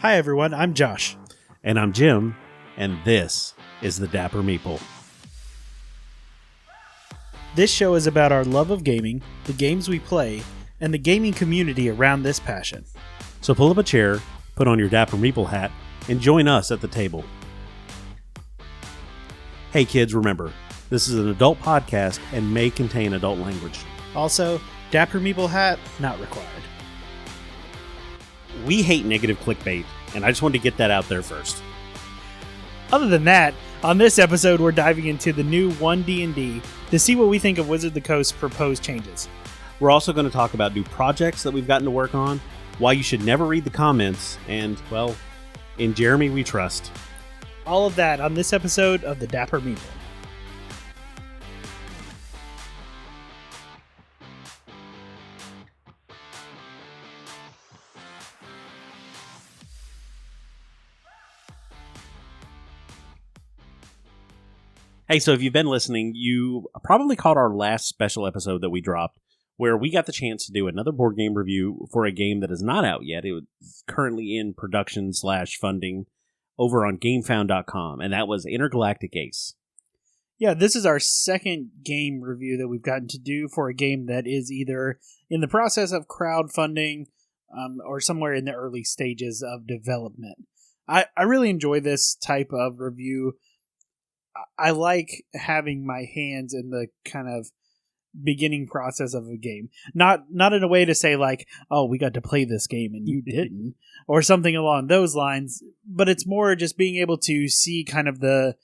Hi everyone, I'm Josh. And I'm Jim, and this is the Dapper Meeple. This show is about our love of gaming, the games we play, and the gaming community around this passion. So pull up a chair, put on your Dapper Meeple hat, and join us at the table. Hey kids, remember, this is an adult podcast and may contain adult language. Also, Dapper Meeple hat not required. We hate negative clickbait, and I just wanted to get that out there first. Other than that, on this episode we're diving into the new 1D&D to see what we think of Wizard of the Coast's proposed changes. We're also going to talk about new projects that we've gotten to work on, why you should never read the comments, and, well, in Jeremy we trust. All of that on this episode of the Dapper Meeple. Hey, so if you've been listening, you probably caught our last special episode that we dropped, where we got the chance to do another board game review for a game that is not out yet. It was currently in production/funding over on GameFound.com, and that was Intergalactic Ace. Yeah, this is our second game review that we've gotten to do for a game that is either in the process of crowdfunding or somewhere in the early stages of development. I really enjoy this type of review. I like having my hands in the kind of beginning process of a game. Not in a way to say like, oh, we got to play this game and you didn't, or something along those lines, but it's more just being able to see kind of the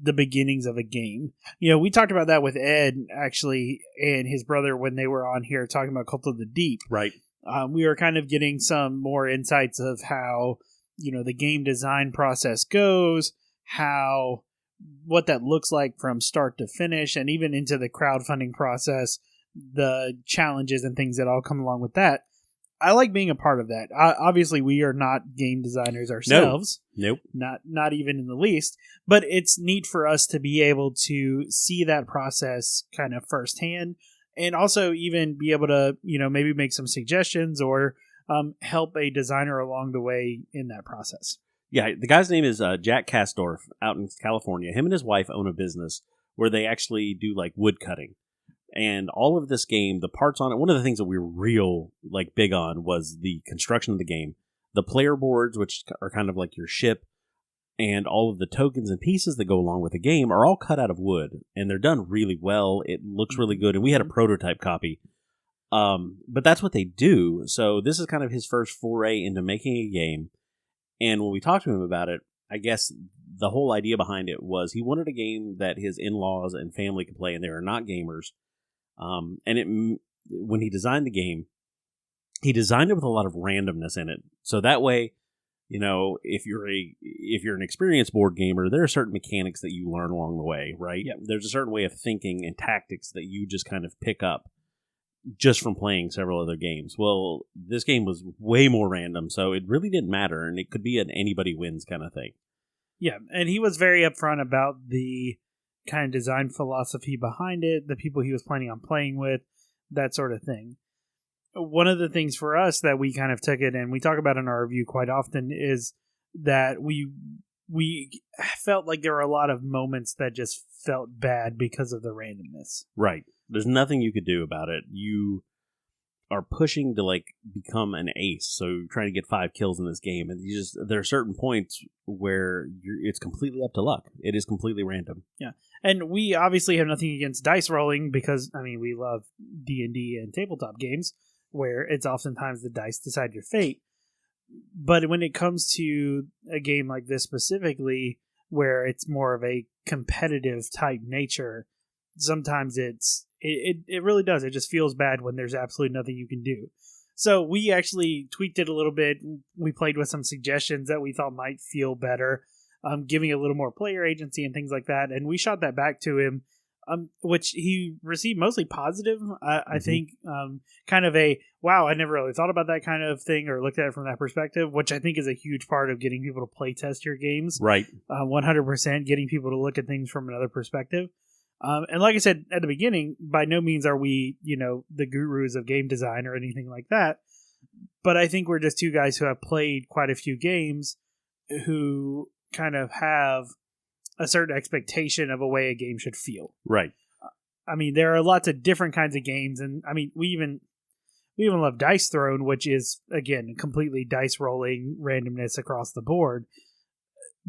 beginnings of a game. You know, we talked about that with Ed, actually, and his brother when they were on here talking about Cult of the Deep. Right. We were kind of getting some more insights of how, you know, the game design process goes, what that looks like from start to finish, and even into the crowdfunding process, the challenges and things that all come along with that. I like being a part of that. Obviously, we are not game designers ourselves. Nope. Not even in the least. But it's neat for us to be able to see that process kind of firsthand, and also even be able to, you know, maybe make some suggestions or help a designer along the way in that process. Yeah, the guy's name is Jack Kastorf out in California. Him and his wife own a business where they actually do like wood cutting. And all of this game, the parts on it, one of the things that we were real like big on was the construction of the game. The player boards, which are kind of like your ship, and all of the tokens and pieces that go along with the game are all cut out of wood. And they're done really well. It looks really good. And we had a prototype copy. But that's what they do. So this is kind of his first foray into making a game. And when we talked to him about it, I guess the whole idea behind it was he wanted a game that his in-laws and family could play, and they are not gamers. When he designed the game, he designed it with a lot of randomness in it. So that way, you know, if you're an experienced board gamer, there are certain mechanics that you learn along the way, right? Yep. There's a certain way of thinking and tactics that you just kind of pick up just from playing several other games. Well, this game was way more random, so it really didn't matter, and it could be an anybody wins kind of thing. Yeah, and he was very upfront about the kind of design philosophy behind it, the people he was planning on playing with, that sort of thing. One of the things for us that we kind of took it, and we talk about in our review quite often, is that we felt like there were a lot of moments that just felt bad because of the randomness. Right. There's nothing you could do about it. You are pushing to like become an ace, so you're trying to get 5 kills in this game, and there are certain points where it's completely up to luck. It is completely random. Yeah, and we obviously have nothing against dice rolling because I mean we love D&D and tabletop games where it's oftentimes the dice decide your fate. But when it comes to a game like this specifically, where it's more of a competitive type nature, sometimes it really does. It just feels bad when there's absolutely nothing you can do. So we actually tweaked it a little bit. We played with some suggestions that we thought might feel better, giving a little more player agency and things like that. And we shot that back to him, which he received mostly positive. I think kind of a, wow, I never really thought about that kind of thing or looked at it from that perspective, which I think is a huge part of getting people to play test your games. Right. 100% getting people to look at things from another perspective. And like I said at the beginning, by no means are we, the gurus of game design or anything like that. But I think we're just two guys who have played quite a few games who kind of have a certain expectation of a way a game should feel. Right. I mean, there are lots of different kinds of games, and I mean, we even love Dice Throne, which is, again, completely dice rolling randomness across the board.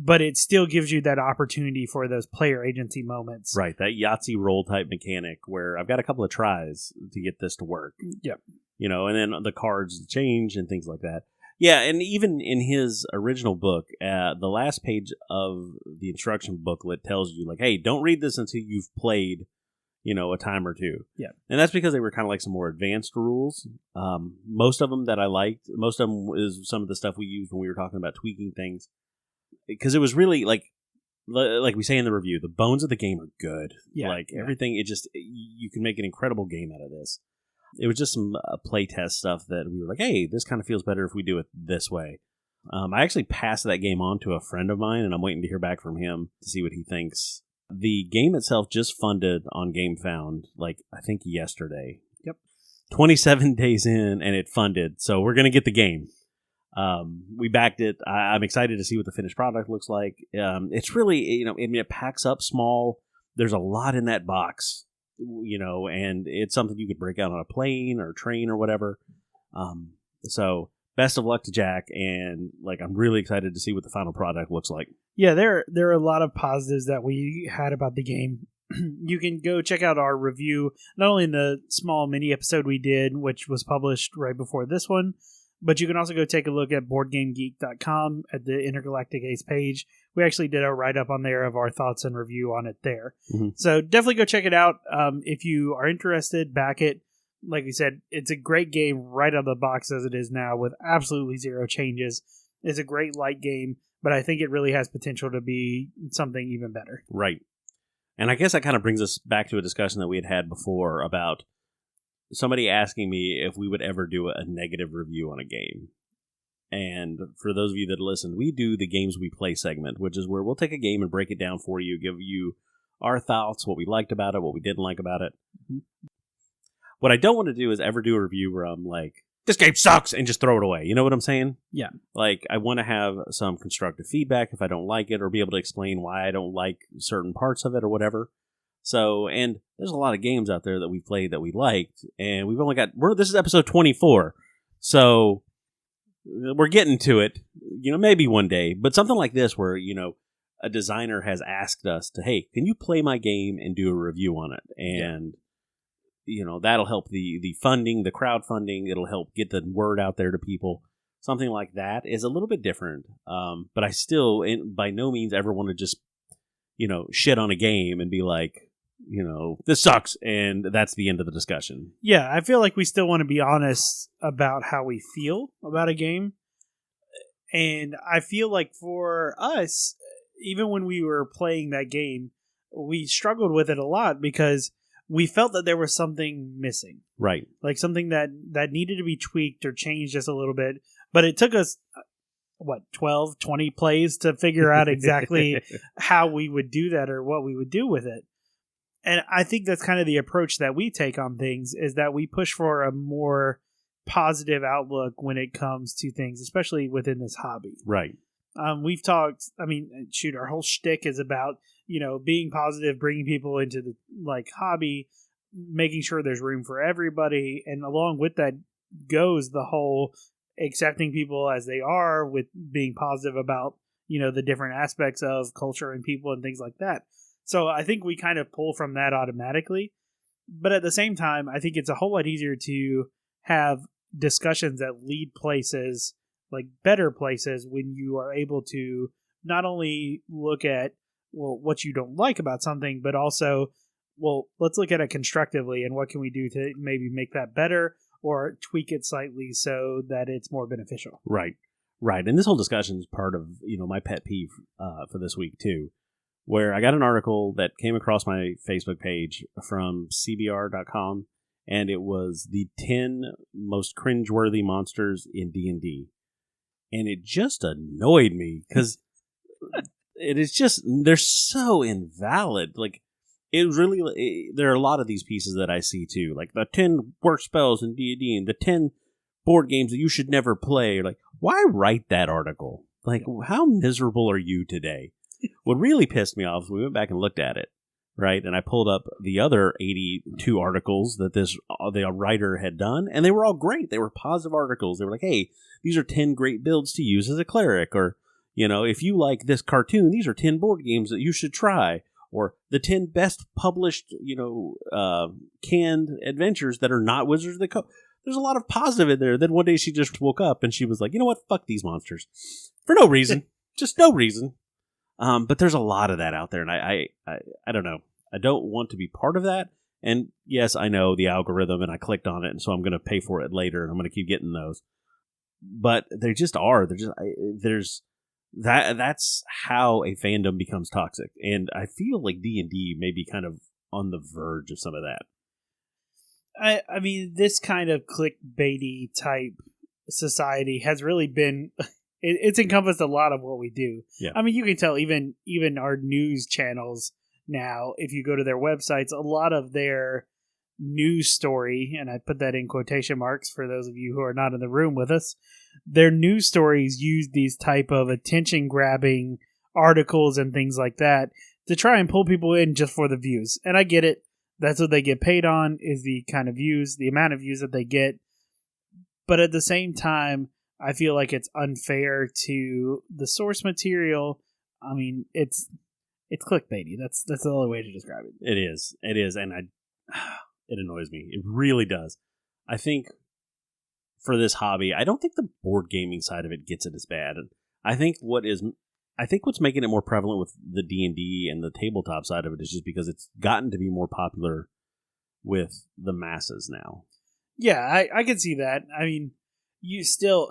But it still gives you that opportunity for those player agency moments. Right, that Yahtzee roll type mechanic where I've got a couple of tries to get this to work. Yep. You know, and then the cards change and things like that. Yeah, and even in his original book, the last page of the instruction booklet tells you, like, hey, don't read this until you've played, you know, a time or two. Yeah. And that's because they were kind of like some more advanced rules. Most of them that I liked, most of them is some of the stuff we used when we were talking about tweaking things. Because it was really, like we say in the review, the bones of the game are good. Yeah. Like, everything, you can make an incredible game out of this. It was just some playtest stuff that we were like, hey, this kind of feels better if we do it this way. I actually passed that game on to a friend of mine, and I'm waiting to hear back from him to see what he thinks. The game itself just funded on GameFound, like, I think yesterday. Yep. 27 days in, and it funded. So we're going to get the game. We backed it. I'm excited to see what the finished product looks like. It's really, you know, I mean, it packs up small. There's a lot in that box, you know, and it's something you could break out on a plane or train or whatever. So best of luck to Jack, and like, I'm really excited to see what the final product looks like. Yeah, there are a lot of positives that we had about the game. You can go check out our review, not only in the small mini episode we did, which was published right before this one, but you can also go take a look at BoardGameGeek.com at the Intergalactic Ace page. We actually did a write-up on there of our thoughts and review on it there. Mm-hmm. So definitely go check it out. If you are interested, back it. Like we said, it's a great game right out of the box as it is now with absolutely zero changes. It's a great light game, but I think it really has potential to be something even better. Right. And I guess that kind of brings us back to a discussion that we had before about somebody asking me if we would ever do a negative review on a game. And for those of you that listen, we do the Games We Play segment, which is where we'll take a game and break it down for you, give you our thoughts, what we liked about it, what we didn't like about it. Mm-hmm. What I don't want to do is ever do a review where I'm like, this game sucks, and just throw it away. You know what I'm saying? Yeah. Like, I want to have some constructive feedback if I don't like it, or be able to explain why I don't like certain parts of it or whatever. So, and there's a lot of games out there that we played that we liked, and we've only got, this is episode 24, so we're getting to it, you know, maybe one day, but something like this where, you know, a designer has asked us to, hey, can you play my game and do a review on it? And, you know, that'll help the funding, the crowdfunding, it'll help get the word out there to people. Something like that is a little bit different, but I still, by no means ever want to just, you know, shit on a game and be like, you know, this sucks, and that's the end of the discussion. Yeah, I feel like we still want to be honest about how we feel about a game. And I feel like for us, even when we were playing that game, we struggled with it a lot because we felt that there was something missing. Right. Like something that needed to be tweaked or changed just a little bit. But it took us, 12, 20 plays to figure out exactly how we would do that or what we would do with it. And I think that's kind of the approach that we take on things, is that we push for a more positive outlook when it comes to things, especially within this hobby. Right. We've talked, our whole shtick is about, you know, being positive, bringing people into the hobby, making sure there's room for everybody. And along with that goes the whole accepting people as they are, with being positive about, you know, the different aspects of culture and people and things like that. So I think we kind of pull from that automatically. But at the same time, I think it's a whole lot easier to have discussions that lead places, like better places, when you are able to not only look at, what you don't like about something, but also, let's look at it constructively and what can we do to maybe make that better or tweak it slightly so that it's more beneficial. Right. Right. And this whole discussion is part of, you know, my pet peeve for this week too, where I got an article that came across my Facebook page from CBR.com, and it was the 10 most cringeworthy monsters in D&D. And it just annoyed me because it is just, they're so invalid. Like, it really, there are a lot of these pieces that I see too, like the 10 worst spells in D&D and the 10 board games that you should never play. You're like, why write that article? Like, how miserable are you today? What really pissed me off is we went back and looked at it, right? And I pulled up the other 82 articles that the writer had done, and they were all great. They were positive articles. They were like, hey, these are 10 great builds to use as a cleric, or, if you like this cartoon, these are 10 board games that you should try, or the 10 best published, canned adventures that are not Wizards of the Coast. There's a lot of positive in there. Then one day she just woke up and she was like, you know what? Fuck these monsters. For no reason. Just no reason. But there's a lot of that out there, and I don't know. I don't want to be part of that. And yes, I know the algorithm, and I clicked on it, and so I'm going to pay for it later, and I'm going to keep getting those. But they just are. That's how a fandom becomes toxic, and I feel like D&D may be kind of on the verge of some of that. I mean, this kind of clickbaity type society has really been. It's encompassed a lot of what we do. Yeah. I mean, you can tell even our news channels now, if you go to their websites, a lot of their news story, and I put that in quotation marks for those of you who are not in the room with us, their news stories use these type of attention-grabbing articles and things like that to try and pull people in just for the views. And I get it. That's what they get paid on, is the kind of views, the amount of views that they get. But at the same time, I feel like it's unfair to the source material. I mean, it's clickbaity. That's the only way to describe it. It is, and it annoys me. It really does. I think for this hobby, I don't think the board gaming side of it gets it as bad. I think what's making it more prevalent with the D&D and the tabletop side of it is just because it's gotten to be more popular with the masses now. Yeah, I can see that. I mean, you still,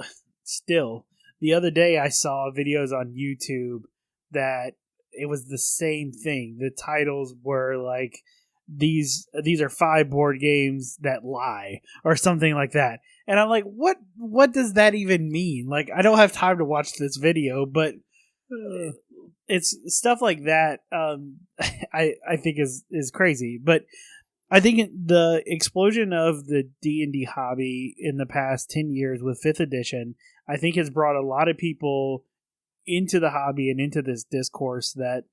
the other day I saw videos on YouTube that it was the same thing. The titles were like, these are 5 board games that lie, or something like that. And I'm like, what does that even mean? Like, I don't have time to watch this video, but it's stuff like that. I think is crazy. But I think the explosion of the D&D hobby in the past 10 years with 5th edition, I think has brought a lot of people into the hobby and into this discourse that,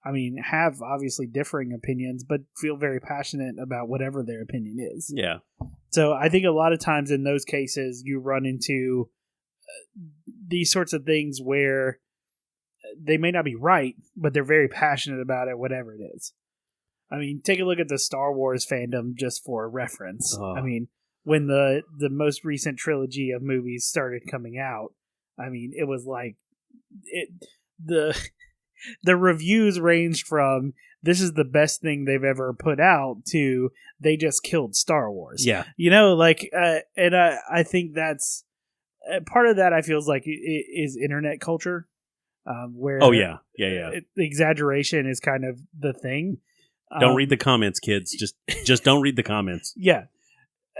I mean, have obviously differing opinions, but feel very passionate about whatever their opinion is. Yeah. So I think a lot of times in those cases, you run into these sorts of things where they may not be right, but they're very passionate about it, whatever it is. I mean, take a look at the Star Wars fandom just for reference. I mean, when the most recent trilogy of movies started coming out, I mean, it was like the reviews ranged from this is the best thing they've ever put out to they just killed Star Wars. Yeah. And I think that's part of that. I feels like is internet culture, where the exaggeration is kind of the thing. Don't read the comments, kids. Just don't read the comments. Yeah.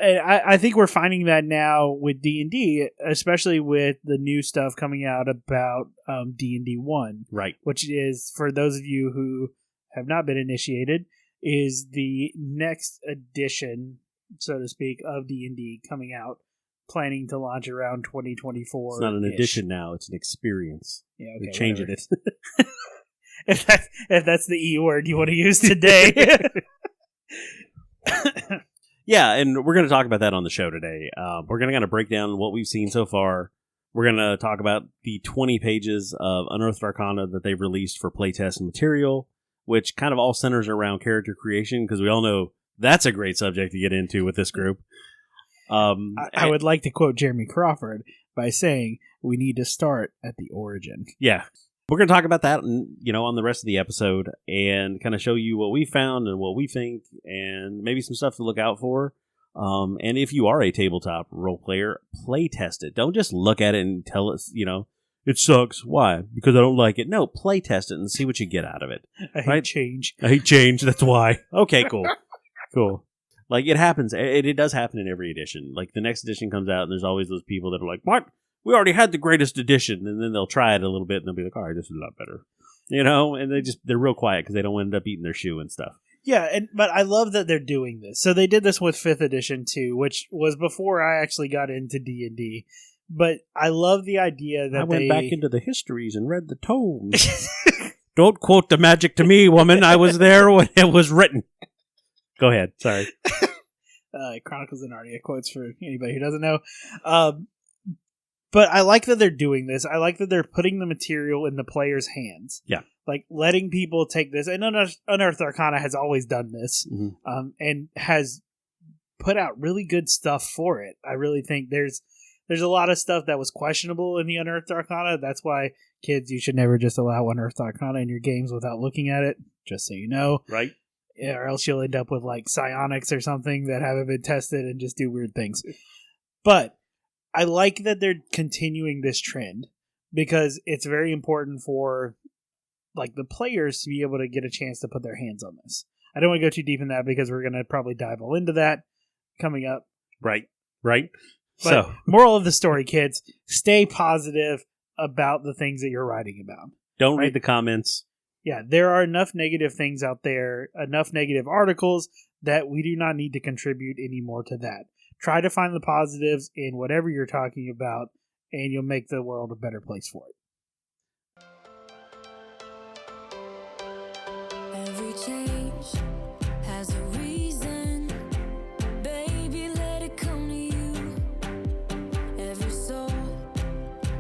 I think we're finding that now with D&D, especially with the new stuff coming out about D&D 1. Right. Which is, for those of you who have not been initiated, is the next edition, so to speak, of D&D coming out, planning to launch around 2024. It's not an edition now, it's an experience. Yeah, okay. We're changing it. If that's the E word you want to use today. Yeah, and we're going to talk about that on the show today. We're going to kind of break down what we've seen so far. We're going to talk about the 20 pages of Unearthed Arcana that they've released for playtest and material, which kind of all centers around character creation, because we all know that's a great subject to get into with this group. I would like to quote Jeremy Crawford by saying, we need to start at the origin. Yeah. We're going to talk about that, on the rest of the episode, and kind of show you what we found and what we think, and maybe some stuff to look out for. And if you are a tabletop role player, play test it. Don't just look at it and tell us, it sucks. Why? Because I don't like it. No, play test it and see what you get out of it. I hate change. I hate change. That's why. Okay, cool. Cool. Like, it happens. It does happen in every edition. Like, the next edition comes out, and there's always those people that are like, what? We already had the greatest edition, and then they'll try it a little bit, and they'll be like, all right, this is a lot better. And they're real quiet because they don't end up eating their shoe and stuff. Yeah, but I love that they're doing this. So they did this with 5th edition too, which was before I actually got into D&D. But I love the idea that I went back into the histories and read the tomes. Don't quote the magic to me, woman. I was there when it was written. Go ahead. Sorry. Chronicles of Narnia quotes for anybody who doesn't know. But I like that they're doing this. I like that they're putting the material in the player's hands. Yeah. Like letting people take this. And Unearth Arcana has always done this, and has put out really good stuff for it. I really think there's a lot of stuff that was questionable in the Unearthed Arcana. That's why, kids, you should never just allow Unearthed Arcana in your games without looking at it, just so you know. Right. Yeah, or else you'll end up with like psionics or something that haven't been tested and just do weird things. But I like that they're continuing this trend because it's very important for like the players to be able to get a chance to put their hands on this. I don't want to go too deep in that because we're going to probably dive all into that coming up. Right. But So, moral of the story, kids, stay positive about the things that you're writing about. don't read the comments. Yeah, there are enough negative things out there, enough negative articles that we do not need to contribute any more to that. Try to find the positives in whatever you're talking about, and you'll make the world a better place for it. Every change has a reason. Baby, let it come to you. Every soul,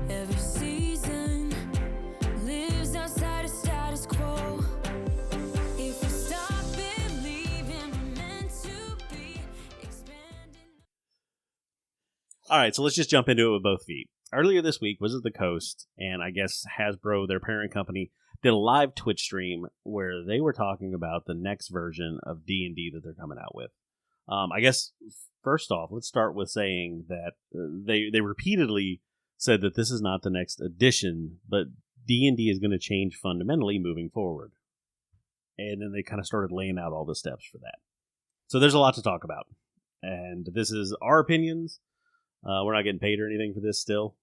every season lives outside of status quo. If we stop believing we're meant to be expanding. All right, so let's just jump into it with both feet. Earlier this week, Wizards of the Coast, and I guess Hasbro, their parent company, did a live Twitch stream where they were talking about the next version of D&D that they're coming out with. I guess, first off, let's start with saying that they repeatedly said that this is not the next edition, but D&D is going to change fundamentally moving forward. And then they kind of started laying out all the steps for that. So there's a lot to talk about. And this is our opinions. We're not getting paid or anything for this still.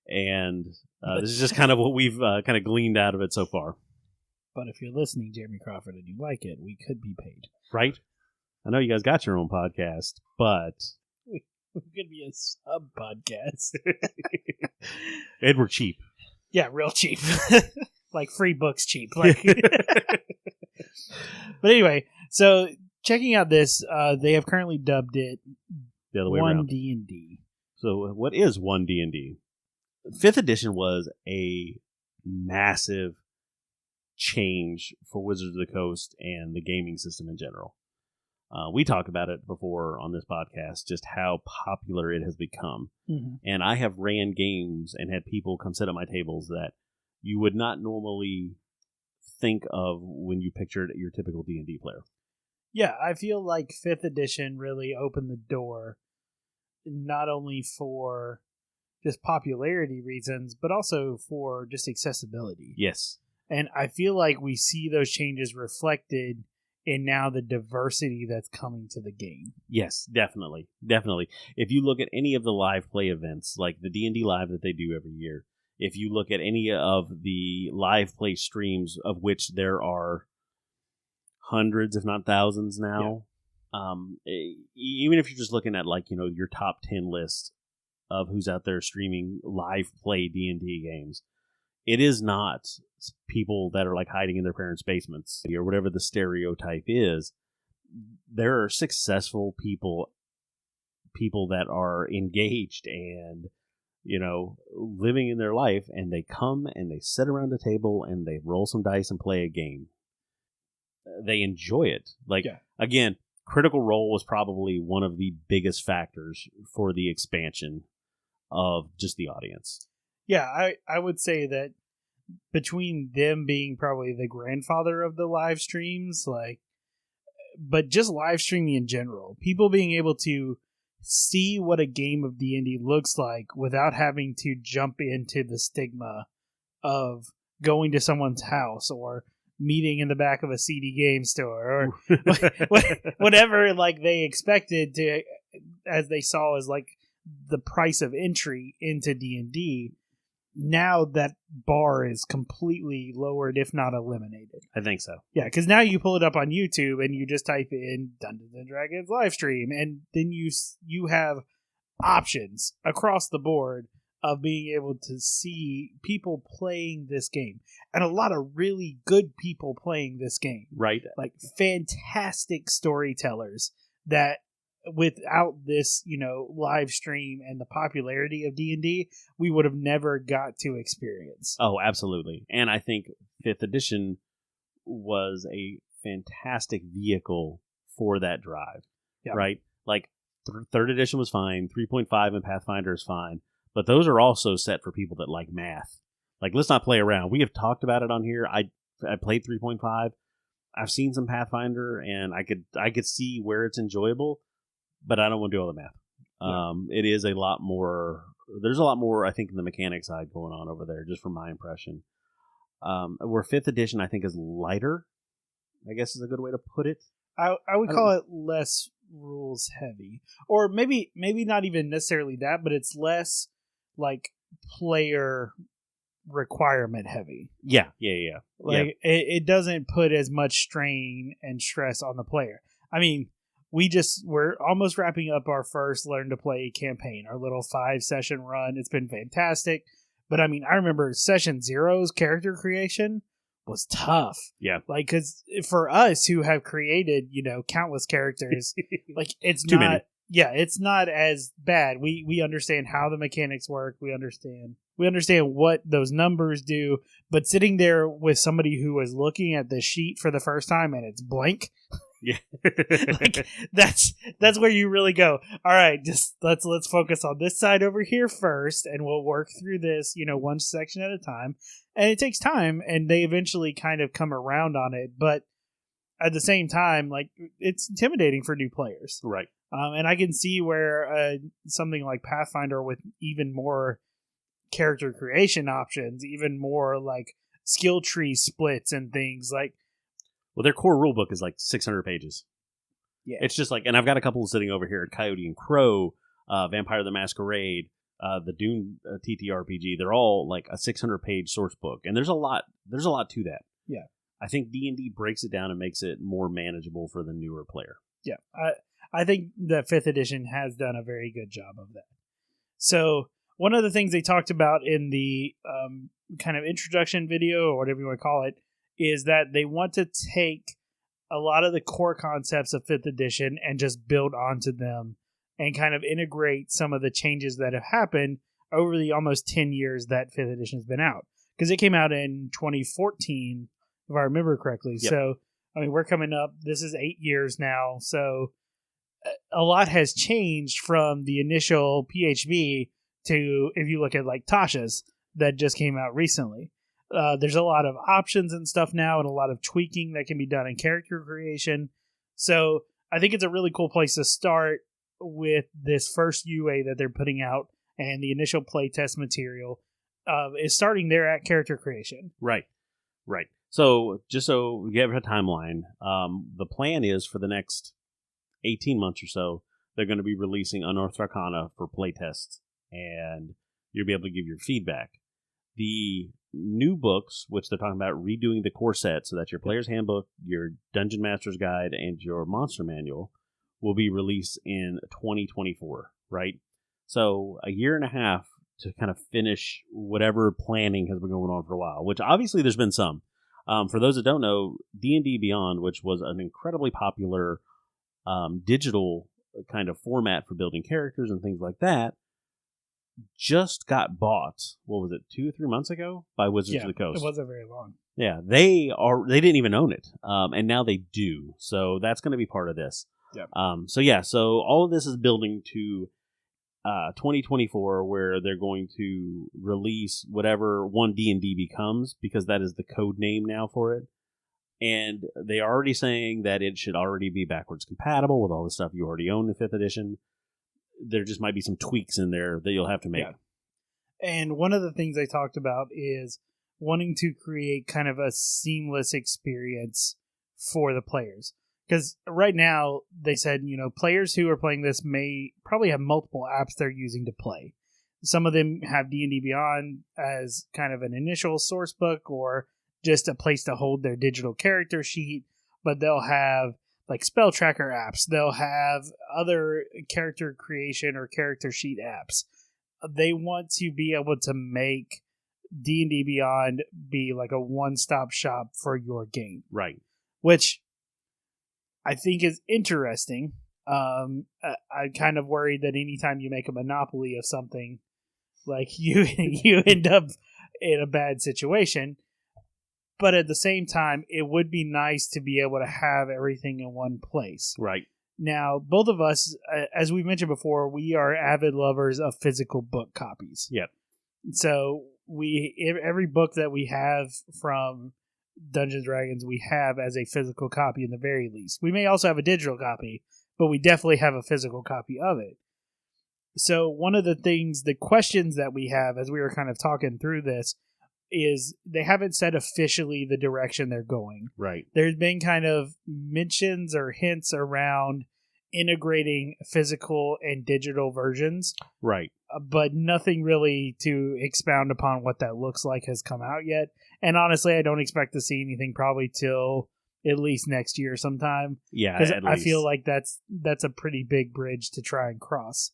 And this is just kind of what we've kind of gleaned out of it so far. But if you're listening, Jeremy Crawford, and you like it, we could be paid. Right? I know you guys got your own podcast, but... We could be a sub-podcast. And we're cheap. Yeah, real cheap. Like free books cheap. Like. But anyway, so checking out this, they have currently dubbed it The other way around. 1D&D. So what is 1D&D? 5th edition was a massive change for Wizards of the Coast and the gaming system in general. We talked about it before on this podcast, just how popular it has become. Mm-hmm. And I have ran games and had people come sit at my tables that you would not normally think of when you pictured your typical D&D player. Yeah, I feel like 5th edition really opened the door not only for just popularity reasons, but also for just accessibility. Yes. And I feel like we see those changes reflected in now the diversity that's coming to the game. Yes, definitely. Definitely. If you look at any of the live play events, like the D&D Live that they do every year, if you look at any of the live play streams, of which there are hundreds, if not thousands now, even if you're just looking at like, your top 10 list of who's out there streaming live play D&D games, it is not people that are like hiding in their parents' basements or whatever the stereotype is. There are successful people that are engaged and living in their life, and they come and they sit around a table and they roll some dice and play a game. They enjoy it. Again, Critical Role was probably one of the biggest factors for the expansion of just the audience. Yeah, I would say that between them being probably the grandfather of the live streams, but just live streaming in general, people being able to see what a game of D&D looks like without having to jump into the stigma of going to someone's house or meeting in the back of a CD game store or whatever they expected to, as they saw as the price of entry into D&D. now that bar is completely lowered, if not eliminated. I think so. Yeah, because now you pull it up on YouTube and you just type in Dungeons and Dragons live stream, and then you have options across the board of being able to see people playing this game, and a lot of really good people playing this game. Right. Like fantastic storytellers that without this, live stream and the popularity of D&D, we would have never got to experience. Oh, absolutely. And I think 5th edition was a fantastic vehicle for that drive. Yeah. Right? Like 3rd edition was fine, 3.5 and Pathfinder is fine, but those are also set for people that like math. Like, let's not play around. We have talked about it on here. I played 3.5. I've seen some Pathfinder, and I could see where it's enjoyable, but I don't want to do all the math. Yeah. It is a lot more. There's a lot more, I think, in the mechanic side going on over there, just from my impression. Where 5th edition, I think, is lighter, I guess is a good way to put it. I would call it less rules heavy, or maybe not even necessarily that, but it's less like player requirement heavy. Yeah. Like it doesn't put as much strain and stress on the player. I mean, we're almost wrapping up our first Learn to Play campaign, our little 5-session run. It's been fantastic. But I mean, I remember session 0's character creation was tough. Yeah. Like, because for us who have created, countless characters, like it's Too not, many. Yeah, it's not as bad. We understand how the mechanics work. We understand what those numbers do. But sitting there with somebody who is looking at the sheet for the first time and it's blank, Yeah. like that's where you really go, all right, just let's focus on this side over here first, and we'll work through this, one section at a time. And it takes time, and they eventually kind of come around on it, but at the same time, like, it's intimidating for new players. Right. And I can see where something like Pathfinder with even more character creation options, even more like skill tree splits and things like. Well, their core rulebook is like 600 pages. Yeah. It's just like, and I've got a couple sitting over here, Coyote and Crow, Vampire the Masquerade, the Dune TTRPG. They're all like a 600-page source book, and there's a lot to that. Yeah. I think D&D breaks it down and makes it more manageable for the newer player. Yeah. I think that 5th edition has done a very good job of that. So one of the things they talked about in the kind of introduction video, or whatever you want to call it, is that they want to take a lot of the core concepts of 5th edition and just build onto them and kind of integrate some of the changes that have happened over the almost 10 years that 5th edition has been out. Because it came out in 2014, if I remember correctly. Yep. So, I mean, we're coming up. This is 8 years now. So a lot has changed from the initial PHB to, if you look at like Tasha's that just came out recently. There's a lot of options and stuff now, and a lot of tweaking that can be done in character creation. So I think it's a really cool place to start with this first UA that they're putting out, and the initial playtest material is starting there at character creation. Right. So just so we have a timeline, the plan is for the next 18 months or so, they're going to be releasing Unearth Arcana for playtests, and you'll be able to give your feedback. The new books, which they're talking about redoing the core set, so that's your player's handbook, your dungeon master's guide, and your monster manual, will be released in 2024, right? So a year and a half to kind of finish whatever planning has been going on for a while, which obviously there's been some. For those that don't know, D&D Beyond, which was an incredibly popular digital kind of format for building characters and things like that, just got bought, what was it, 2 or 3 months ago by Wizards of the Coast. It wasn't very long. Yeah, they didn't even own it, and now they do. So that's going to be part of this. Yeah. So all of this is building to 2024, where they're going to release whatever one D&D becomes, because that is the code name now for it. And they are already saying that it should already be backwards compatible with all the stuff you already own in 5th edition. There just might be some tweaks in there that you'll have to make. Yeah. And one of the things they talked about is wanting to create kind of a seamless experience for the players. Because right now, they said, players who are playing this may probably have multiple apps they're using to play. Some of them have D&D Beyond as kind of an initial source book or just a place to hold their digital character sheet, but they'll have like spell tracker apps. They'll have other character creation or character sheet apps. They want to be able to make D&D Beyond be like a one-stop shop for your game. Right. Which I think is interesting. I'm kind of worried that anytime you make a monopoly of something, like you end up in a bad situation. But at the same time, it would be nice to be able to have everything in one place. Right. Now, both of us, as we mentioned before, we are avid lovers of physical book copies. Yep. So every book that we have from Dungeons & Dragons, we have as a physical copy in the very least. We may also have a digital copy, but we definitely have a physical copy of it. So one of the questions that we have as we were kind of talking through this is they haven't said officially the direction they're going. Right. There's been kind of mentions or hints around integrating physical and digital versions. Right. But nothing really to expound upon what that looks like has come out yet. And honestly, I don't expect to see anything probably till at least next year sometime. Yeah, because at I least. feel like that's a pretty big bridge to try and cross.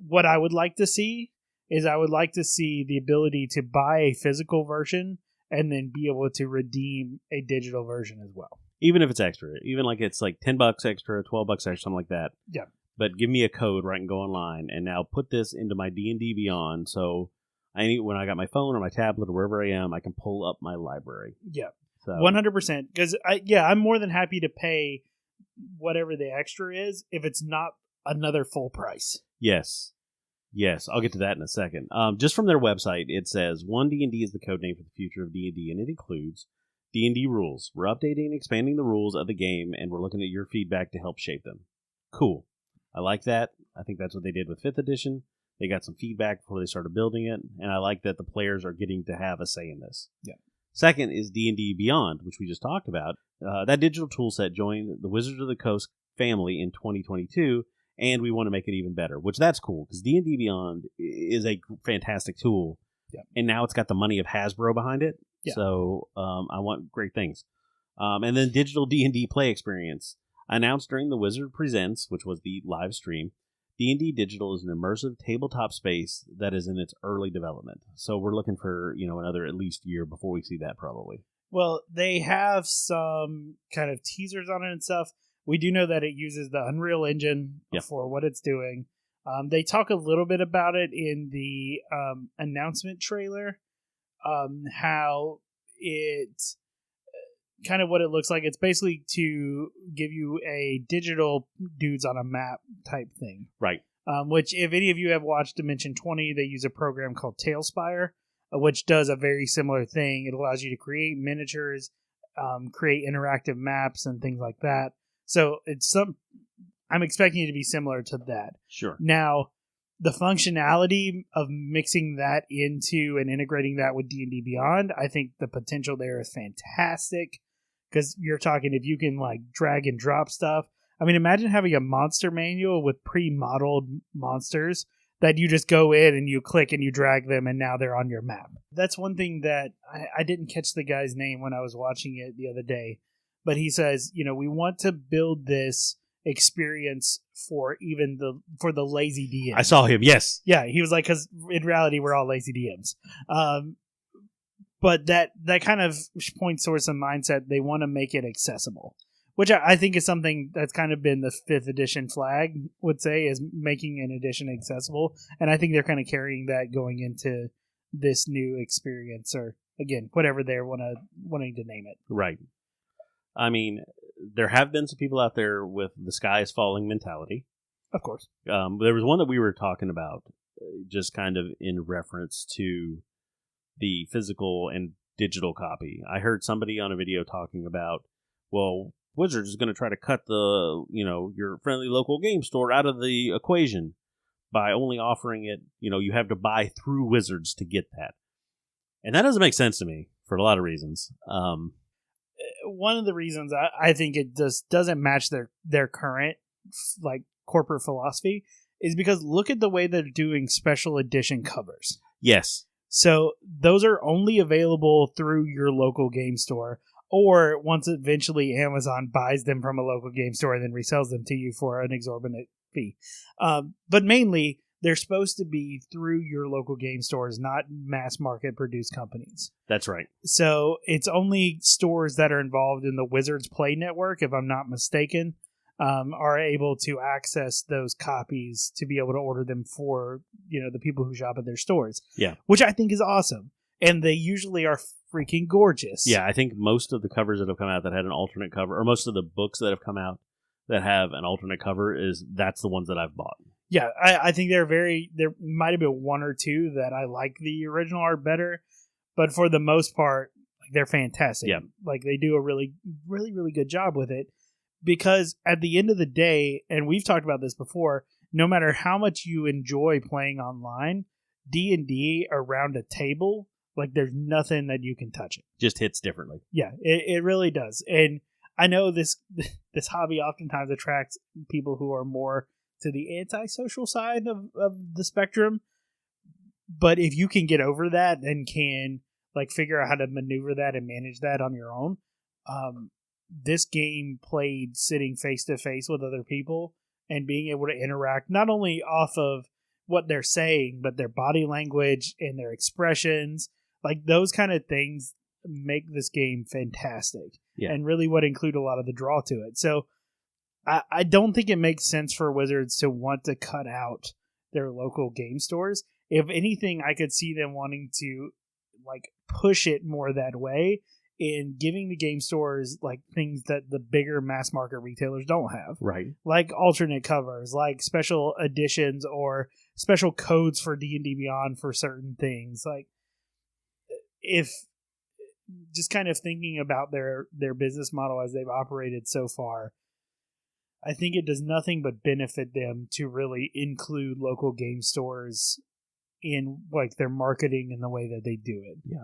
What I would like to see is I would like to see the ability to buy a physical version and then be able to redeem a digital version as well. Even if it's extra, even like it's like $10 extra, $12 extra, something like that. Yeah. But give me a code where I can go online and now put this into my D&D Beyond. So when I got my phone or my tablet or wherever I am, I can pull up my library. Yeah. So 100%. Because I'm more than happy to pay whatever the extra is if it's not another full price. Yes. I'll get to that in a second. Just from their website, it says 1D&D is the code name for the future of D&D, and it includes D&D rules. We're updating and expanding the rules of the game, and we're looking at your feedback to help shape them. Cool. I like that. I think that's what they did with 5th edition. They got some feedback before they started building it, and I like that the players are getting to have a say in this. Yeah. Second is D&D Beyond, which we just talked about. That digital toolset joined the Wizards of the Coast family in 2022, and we want to make it even better, which that's cool, because D&D Beyond is a fantastic tool, and now it's got the money of Hasbro behind it, so I want great things. And then digital D&D play experience. Announced during the Wizard Presents, which was the live stream, D&D Digital is an immersive tabletop space that is in its early development. So we're looking for another at least year before we see that probably. Well, they have some kind of teasers on it and stuff. We do know that it uses the Unreal Engine for what it's doing. They talk a little bit about it in the announcement trailer, how it's kind of what it looks like. It's basically to give you a digital dudes on a map type thing. Right. Which, if any of you have watched Dimension 20, they use a program called Tailspire, which does a very similar thing. It allows you to create miniatures, create interactive maps, and things like that. So I'm expecting it to be similar to that. Sure. Now, the functionality of mixing that into and integrating that with D&D Beyond, I think the potential there is fantastic. Because you're talking, if you can like drag and drop stuff. I mean, imagine having a monster manual with pre-modeled monsters that you just go in and you click and you drag them and now they're on your map. That's one thing that I didn't catch the guy's name when I was watching it the other day. But he says, we want to build this experience for the lazy DMs. I saw him, yes. Yeah, he was like, because in reality, we're all lazy DMs. But that kind of points towards some mindset. They want to make it accessible, which I think is something that's kind of been the 5th edition flag would say, is making an edition accessible. And I think they're kind of carrying that going into this new experience, or again, whatever they're wanting to name it. Right. I mean, there have been some people out there with the sky is falling mentality. Of course. There was one that we were talking about just kind of in reference to the physical and digital copy. I heard somebody on a video talking about, well, Wizards is going to try to cut the, your friendly local game store out of the equation by only offering it, you have to buy through Wizards to get that. And that doesn't make sense to me for a lot of reasons. One of the reasons I think it just doesn't match their current like corporate philosophy is because look at the way they're doing special edition covers. Yes. So those are only available through your local game store, or once eventually Amazon buys them from a local game store and then resells them to you for an exorbitant fee. But mainly, they're supposed to be through your local game stores, not mass market produced companies. That's right. So it's only stores that are involved in the Wizards Play Network, if I'm not mistaken, are able to access those copies to be able to order them for, the people who shop at their stores. Yeah. Which I think is awesome. And they usually are freaking gorgeous. Yeah, I think most of the covers that have come out that had an alternate cover, or most of the books that have come out that have an alternate cover, that's the ones that I've bought. Yeah, I think there might have been one or two that I like the original art better, but for the most part, they're fantastic. Yeah. Like they do a really, really, really good job with it, because at the end of the day, and we've talked about this before, no matter how much you enjoy playing online, D&D around a table, there's nothing that you can touch it. Just hits differently. Yeah, it really does. And I know this hobby oftentimes attracts people who are more to the antisocial side of the spectrum. But if you can get over that and can figure out how to maneuver that and manage that on your own, this game played sitting face to face with other people and being able to interact not only off of what they're saying, but their body language and their expressions, those kind of things make this game fantastic. Yeah. And really what include a lot of the draw to it. So I don't think it makes sense for Wizards to want to cut out their local game stores. If anything, I could see them wanting to push it more that way in giving the game stores things that the bigger mass market retailers don't have. Right. Like alternate covers, like special editions or special codes for D&D Beyond for certain things. If just kind of thinking about their business model as they've operated so far, I think it does nothing but benefit them to really include local game stores in their marketing and the way that they do it. Yeah.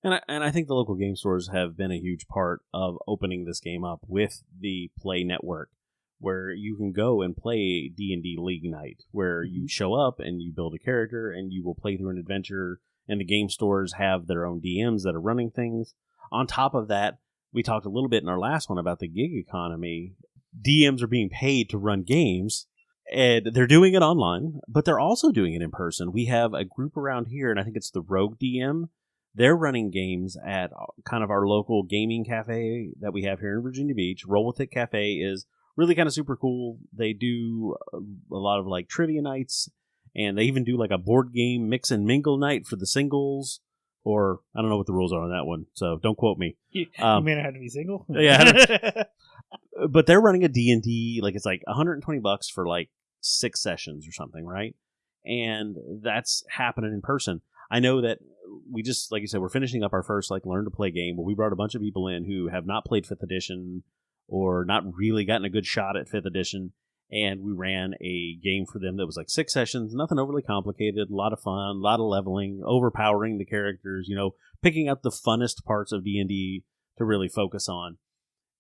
And I think the local game stores have been a huge part of opening this game up with the Play Network, where you can go and play D&D League Night, where you show up and you build a character and you will play through an adventure, and the game stores have their own DMs that are running things. On top of that, we talked a little bit in our last one about the gig economy. DMs are being paid to run games, and they're doing it online, but they're also doing it in person. We have a group around here, and I think it's the Rogue DM. They're running games at kind of our local gaming cafe that we have here in Virginia Beach. Roll With It Cafe is really kind of super cool. They do a lot of trivia nights, and they even do a board game mix and mingle night for the singles. Or I don't know what the rules are on that one, so don't quote me. You may not have to be single. Yeah. But they're running a D&D, it's $120 for 6 sessions or something, right? And that's happening in person. I know that we just, like you said, we're finishing up our first learn to play game where we brought a bunch of people in who have not played 5th edition or not really gotten a good shot at 5th edition, and we ran a game for them that was 6 sessions, nothing overly complicated, a lot of fun, a lot of leveling, overpowering the characters, picking out the funnest parts of D&D to really focus on.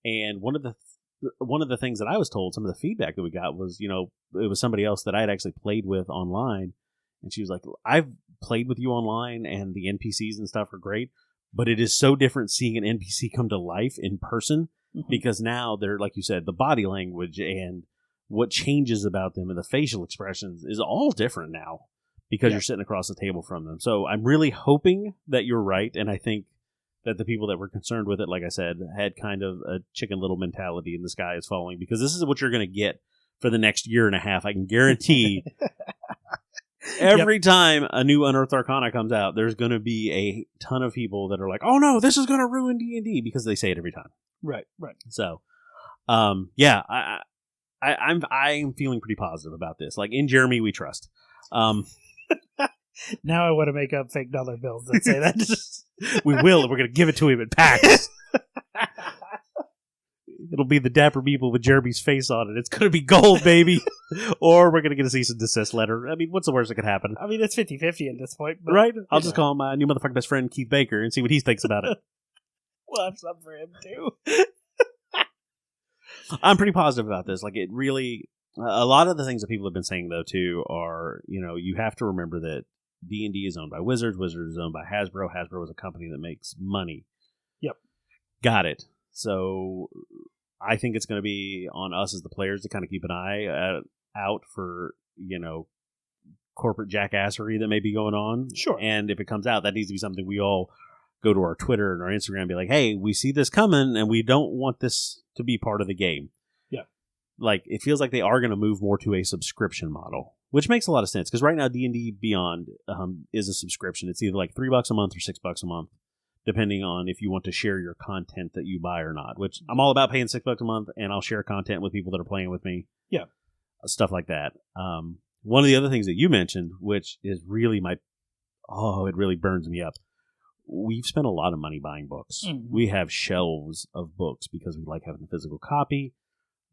And one of the things that I was told, some of the feedback that we got was, it was somebody else that I had actually played with online, and she was like, I've played with you online, and the NPCs and stuff are great, but it is so different seeing an NPC come to life in person, because now they're, like you said, the body language and what changes about them and the facial expressions is all different now because you're sitting across the table from them. So I'm really hoping that you're right, and I think that the people that were concerned with it, like I said, had kind of a Chicken Little mentality in the sky is falling, because this is what you're going to get for the next year and a half. I can guarantee every time a new Unearth Arcana comes out, there's going to be a ton of people that are like, oh no, this is going to ruin D&D, because they say it every time. Right. So, yeah, I'm feeling pretty positive about this. In Jeremy, we trust. Now I want to make up fake dollar bills that say that. We will, and we're going to give it to him in packs. It'll be the dapper people with Jeremy's face on it. It's going to be gold, baby. Or we're going to get a cease and desist letter. I mean, what's the worst that could happen? I mean, it's 50-50 at this point. But, right? I'll just call my new motherfucking best friend, Keith Baker, and see what he thinks about it. We'll have some for him, too. I'm pretty positive about this. It really... A lot of the things that people have been saying, though, too, are, you have to remember that D&D is owned by Wizards. Wizards is owned by Hasbro. Hasbro is a company that makes money. Yep. Got it. So I think it's going to be on us as the players to kind of keep an eye out for, corporate jackassery that may be going on. Sure. And if it comes out, that needs to be something we all go to our Twitter and our Instagram and be like, hey, we see this coming and we don't want this to be part of the game. Yeah. Like, it feels like they are going to move more to a subscription model, which makes a lot of sense because right now D&D Beyond is a subscription. It's either like $3 a month or $6 a month, depending on if you want to share your content that you buy or not, which I'm all about paying $6 a month, and I'll share content with people that are playing with me. Yeah. Stuff like that. One of the other things that you mentioned, which is really it really burns me up. We've spent a lot of money buying books. Mm-hmm. We have shelves of books because we like having a physical copy.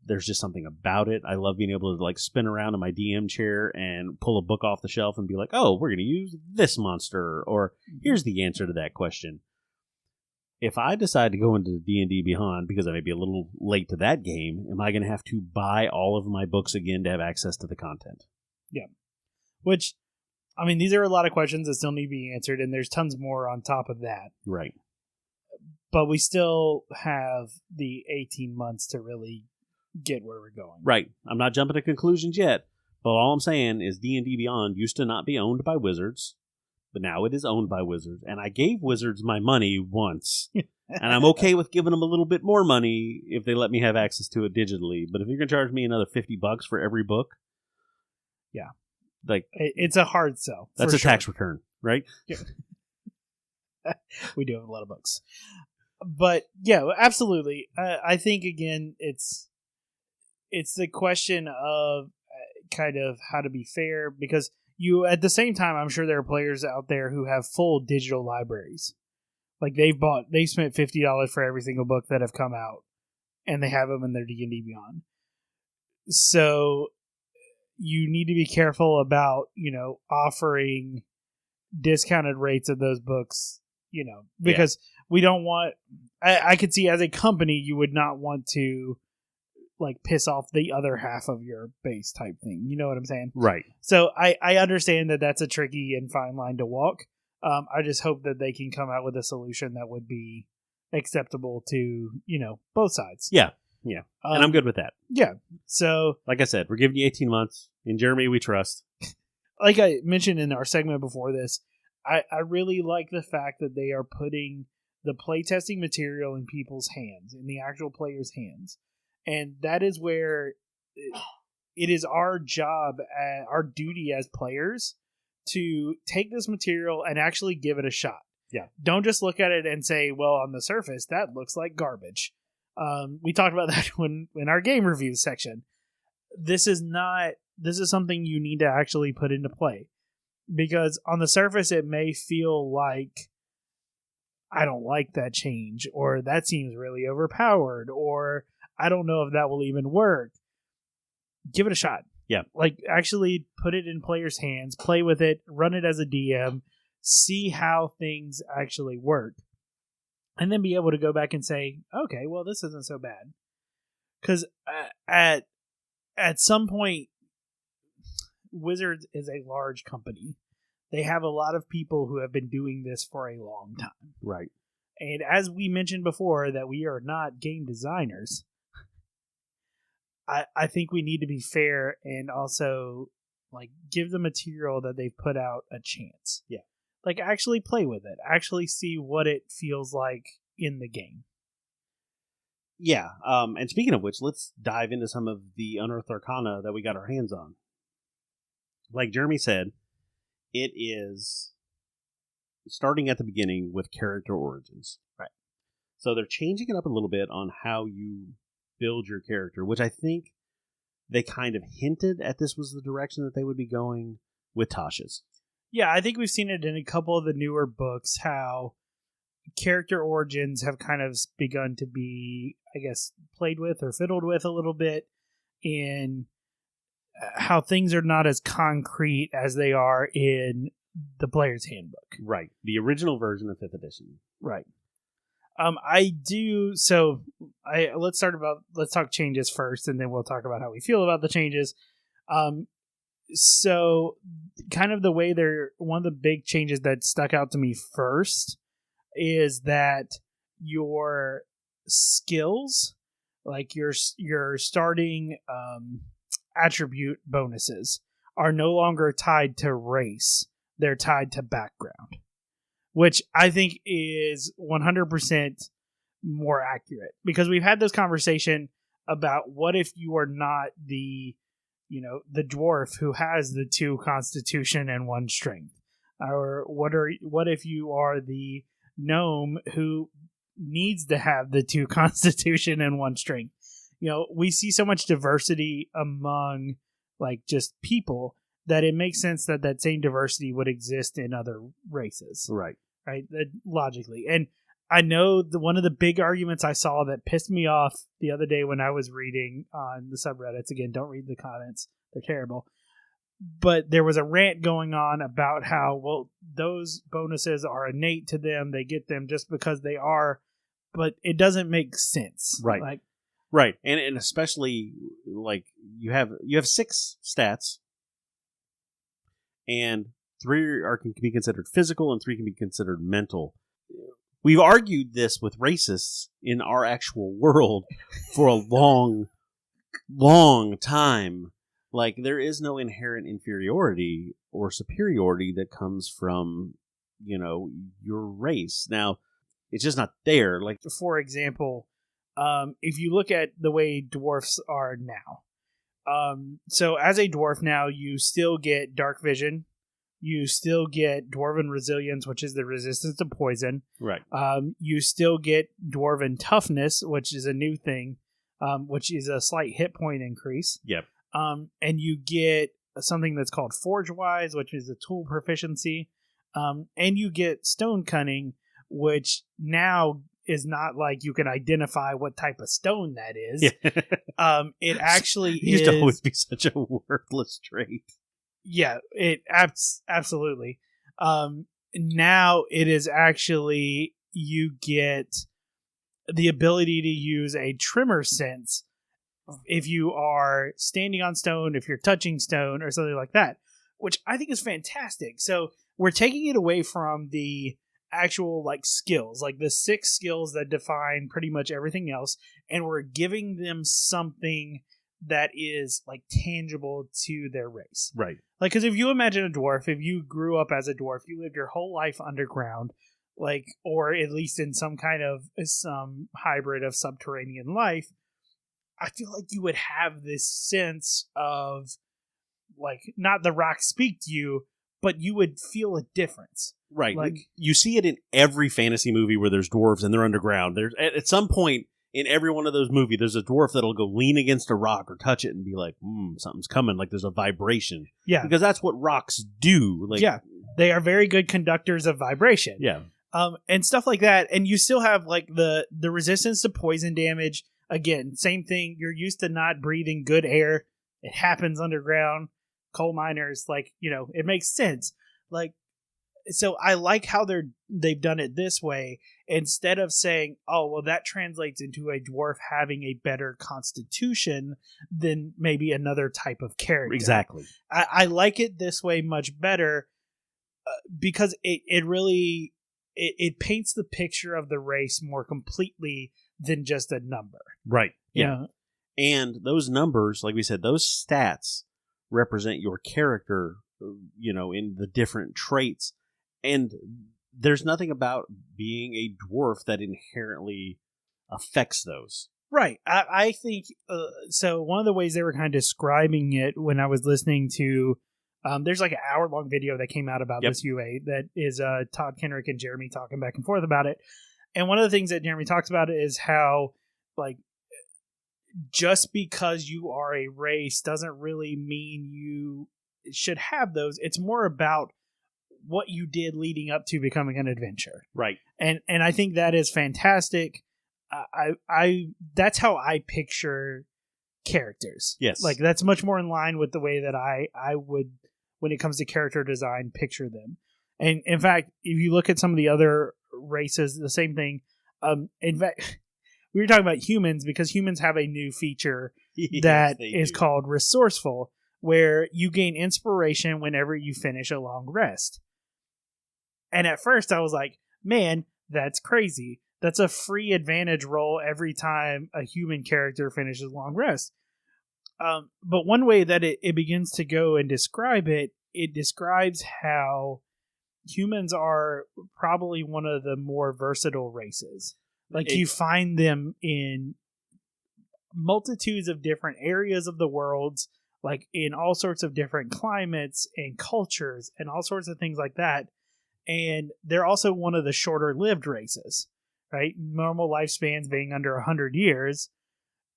There's just something about it. I love being able to like spin around in my DM chair and pull a book off the shelf and be like, oh, we're going to use this monster, or here's the answer to that question. If I decide to go into D&D Beyond because I may be a little late to that game, am I going to have to buy all of my books again to have access to the content? Yeah. Which, I mean, these are a lot of questions that still need to be answered, and there's tons more on top of that. Right. But we still have the 18 months to really get where we're going. Right. I'm not jumping to conclusions yet, but all I'm saying is D&D Beyond used to not be owned by Wizards, but now it is owned by Wizards. And I gave Wizards my money once, and I'm okay with giving them a little bit more money if they let me have access to it digitally. But if you're going to charge me another $50 for every book, yeah, like it's a hard sell. That's a tax return, right? Yeah. We do have a lot of books, but yeah, absolutely. I think again, it's the question of kind of how to be fair, because you, at the same time, I'm sure there are players out there who have full digital libraries. Like they spent $50 for every single book that have come out, and they have them in their D&D Beyond. So you need to be careful about, offering discounted rates of those books, because we don't want, I could see as a company, you would not want to like piss off the other half of your base type thing. You know what I'm saying? Right. So I understand that that's a tricky and fine line to walk. I just hope that they can come out with a solution that would be acceptable to, both sides. Yeah. Yeah. And I'm good with that. Yeah. So, like I said, we're giving you 18 months. In Jeremy, we trust. Like I mentioned in our segment before this, I really like the fact that they are putting the playtesting material in people's hands, in the actual players' hands. And that is where it is our job, our duty as players, to take this material and actually give it a shot. Yeah. Don't just look at it and say, well, on the surface, that looks like garbage. We talked about that in our game review section. This is something you need to actually put into play, because on the surface it may feel like, I don't like that change, or that seems really overpowered, or I don't know if that will even work. Give it a shot. Yeah. Like, actually put it in players' hands, play with it, run it as a DM, see how things actually work. And then be able to go back and say, okay, well, this isn't so bad. Because at some point, Wizards is a large company. They have a lot of people who have been doing this for a long time. Right. And as we mentioned before, that we are not game designers, I think we need to be fair and also like give the material that they've put out a chance. Yeah. Like, actually play with it. Actually see what it feels like in the game. Yeah. And speaking of which, let's dive into some of the Unearthed Arcana that we got our hands on. Like Jeremy said, it is starting at the beginning with character origins. Right. So they're changing it up a little bit on how you build your character, which I think they kind of hinted at this was the direction that they would be going with Tasha's. Yeah, I think we've seen it in a couple of the newer books, how character origins have kind of begun to be, I guess, played with or fiddled with a little bit, in how things are not as concrete as they are in the player's handbook. Right. The original version of 5th edition. Right. I do. So let's talk changes first, and then we'll talk about how we feel about the changes. So kind of the way one of the big changes that stuck out to me first is that your skills, like your starting attribute bonuses, are no longer tied to race. They're tied to background, which I think is 100% more accurate, because we've had this conversation about what if you are not the dwarf who has the 2 constitution and 1 strength, or what if you are the gnome who needs to have the 2 constitution and 1 strength. We see so much diversity among like just people that it makes sense that same diversity would exist in other races. Right. Logically. And I know one of the big arguments I saw that pissed me off the other day when I was reading on the subreddits, again, don't read the comments, they're terrible, but there was a rant going on about how, well, those bonuses are innate to them, they get them just because they are, but it doesn't make sense. Right. Right. And especially like you have 6 stats, and 3 can be considered physical and 3 can be considered mental. We've argued this with racists in our actual world for a long, long time. Like, there is no inherent inferiority or superiority that comes from, your race. Now, it's just not there. Like, for example, if you look at the way dwarfs are now, so as a dwarf now, you still get dark vision. You still get Dwarven Resilience, which is the resistance to poison. Right. You still get Dwarven Toughness, which is a new thing, which is a slight hit point increase. Yep. And you get something that's called Forge Wise, which is a tool proficiency. And you get Stone Cunning, which now is not like you can identify what type of stone that is. Yeah. It actually it used to always be such a worthless trait. Yeah, it absolutely. Now it is actually, you get the ability to use a tremor sense if you are standing on stone, if you're touching stone, or something like that, which I think is fantastic. So we're taking it away from the actual like skills, like the 6 skills that define pretty much everything else, and we're giving them something that is like tangible to their race. Right. Like, because if you imagine a dwarf, if you grew up as a dwarf, you lived your whole life underground, like, or at least in some hybrid of subterranean life, I feel like you would have this sense of, like, not the rocks speak to you, but you would feel a difference. Right. Like, you see it in every fantasy movie where there's dwarves and they're underground. There's at some point in every one of those movies, there's a dwarf that'll go lean against a rock or touch it and be like, something's coming. Like, there's a vibration. Yeah. Because that's what rocks do. Like, yeah. They are very good conductors of vibration. Yeah. And stuff like that. And you still have, like, the resistance to poison damage. Again, same thing. You're used to not breathing good air. It happens underground. Coal miners, like, it makes sense. Like, so I like how they've done it this way, instead of saying, oh, well, that translates into a dwarf having a better constitution than maybe another type of character. Exactly. I like it this way much better, because it really paints the picture of the race more completely than just a number. Right. Yeah. And those numbers, like we said, those stats represent your character, in the different traits. And there's nothing about being a dwarf that inherently affects those. Right. I think, so one of the ways they were kind of describing it when I was listening to, there's like an hour-long video that came out about this UA that is Todd Kenrick and Jeremy talking back and forth about it. And one of the things that Jeremy talks about is how, like, just because you are a race doesn't really mean you should have those. It's more about what you did leading up to becoming an adventurer. Right. And I think that is fantastic. I that's how I picture characters. Yes. Like, that's much more in line with the way that I would, when it comes to character design, picture them. And in fact, if you look at some of the other races, the same thing. In fact, we were talking about humans because humans have a new feature Yes, that they is do. called resourceful, where you gain inspiration whenever you finish a long rest. And at first I was like, man, that's crazy. That's a free advantage roll every time a human character finishes a long rest. But one way that it begins to go and describe it, it describes how humans are probably one of the more versatile races. Like you find them in multitudes of different areas of the world, like in all sorts of different climates and cultures and all sorts of things like that. And they're also one of the shorter lived races, right? Normal lifespans being under 100 years.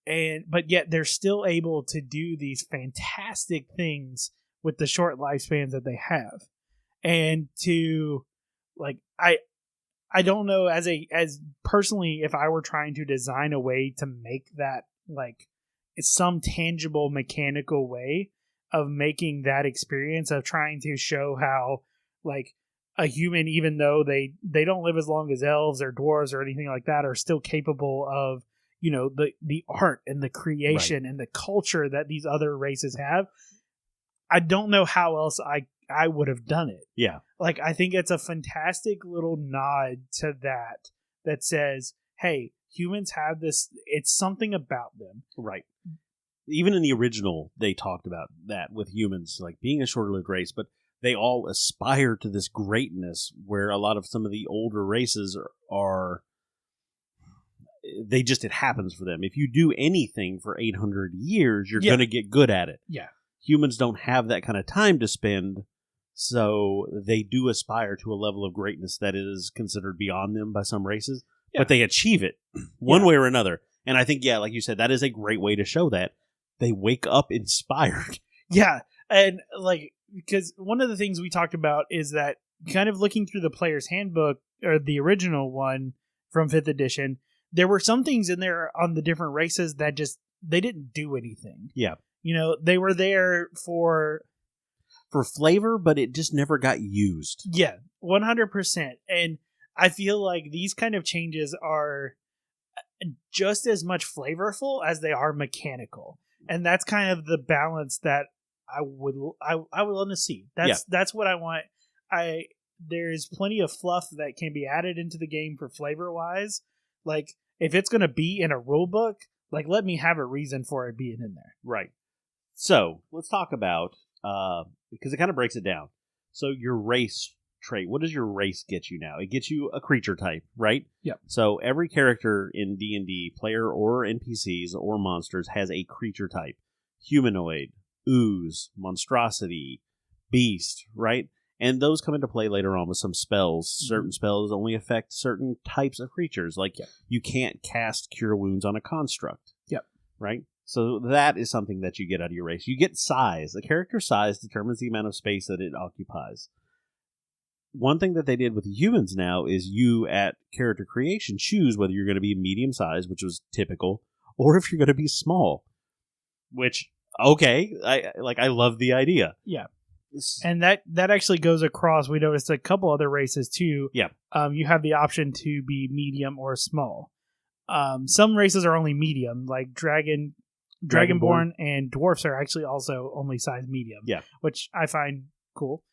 But yet they're still able to do these fantastic things with the short lifespans that they have. And to like I don't know as personally, if I were trying to design a way to make that like it's some tangible mechanical way of making that experience of trying to show how like a human, even though they don't live as long as elves or dwarves or anything like that, are still capable of, you know, the art and the creation and the culture that these other races have. I don't know how else I would have done it. Yeah. Like, I think it's a fantastic little nod to that says, hey, humans have this, it's something about them. Right. Even in the original, they talked about that with humans, like being a short-lived race, but they all aspire to this greatness where a lot of some of the older races are they just, it happens for them. If you do anything for 800 years, you're going to get good at it. Yeah. Humans don't have that kind of time to spend, so they do aspire to a level of greatness that is considered beyond them by some races, but they achieve it one way or another. And I think, like you said, that is a great way to show that. They wake up inspired. Yeah. And like, because one of the things we talked about is that kind of looking through the player's handbook, or the original one from 5th edition, there were some things in there on the different races that just, they didn't do anything. Yeah. You know, they were there for flavor, but it just never got used. Yeah, 100%. And I feel like these kind of changes are just as much flavorful as they are mechanical. And that's kind of the balance that I would want to see. That's what I want. There's plenty of fluff that can be added into the game for flavor wise. Like, if it's going to be in a rule book, like, let me have a reason for it being in there. Right. So let's talk about, because it kind of breaks it down. So your race trait, what does your race get you now? It gets you a creature type, right? Yep. So every character in D&D, player or NPCs or monsters, has a creature type. Humanoid, ooze, monstrosity, beast, right? And those come into play later on with some spells. Certain spells only affect certain types of creatures. Like, you can't cast Cure Wounds on a construct. Yep. Right? So that is something that you get out of your race. You get size. The character size determines the amount of space that it occupies. One thing that they did with humans now is you, at character creation, choose whether you're going to be medium size, which was typical, or if you're going to be small. Which, okay, I love the idea. Yeah. And that actually goes across. We noticed a couple other races too. Yeah. You have the option to be medium or small. Some races are only medium, like Dragonborn and dwarfs are actually also only size medium. Yeah. Which I find cool.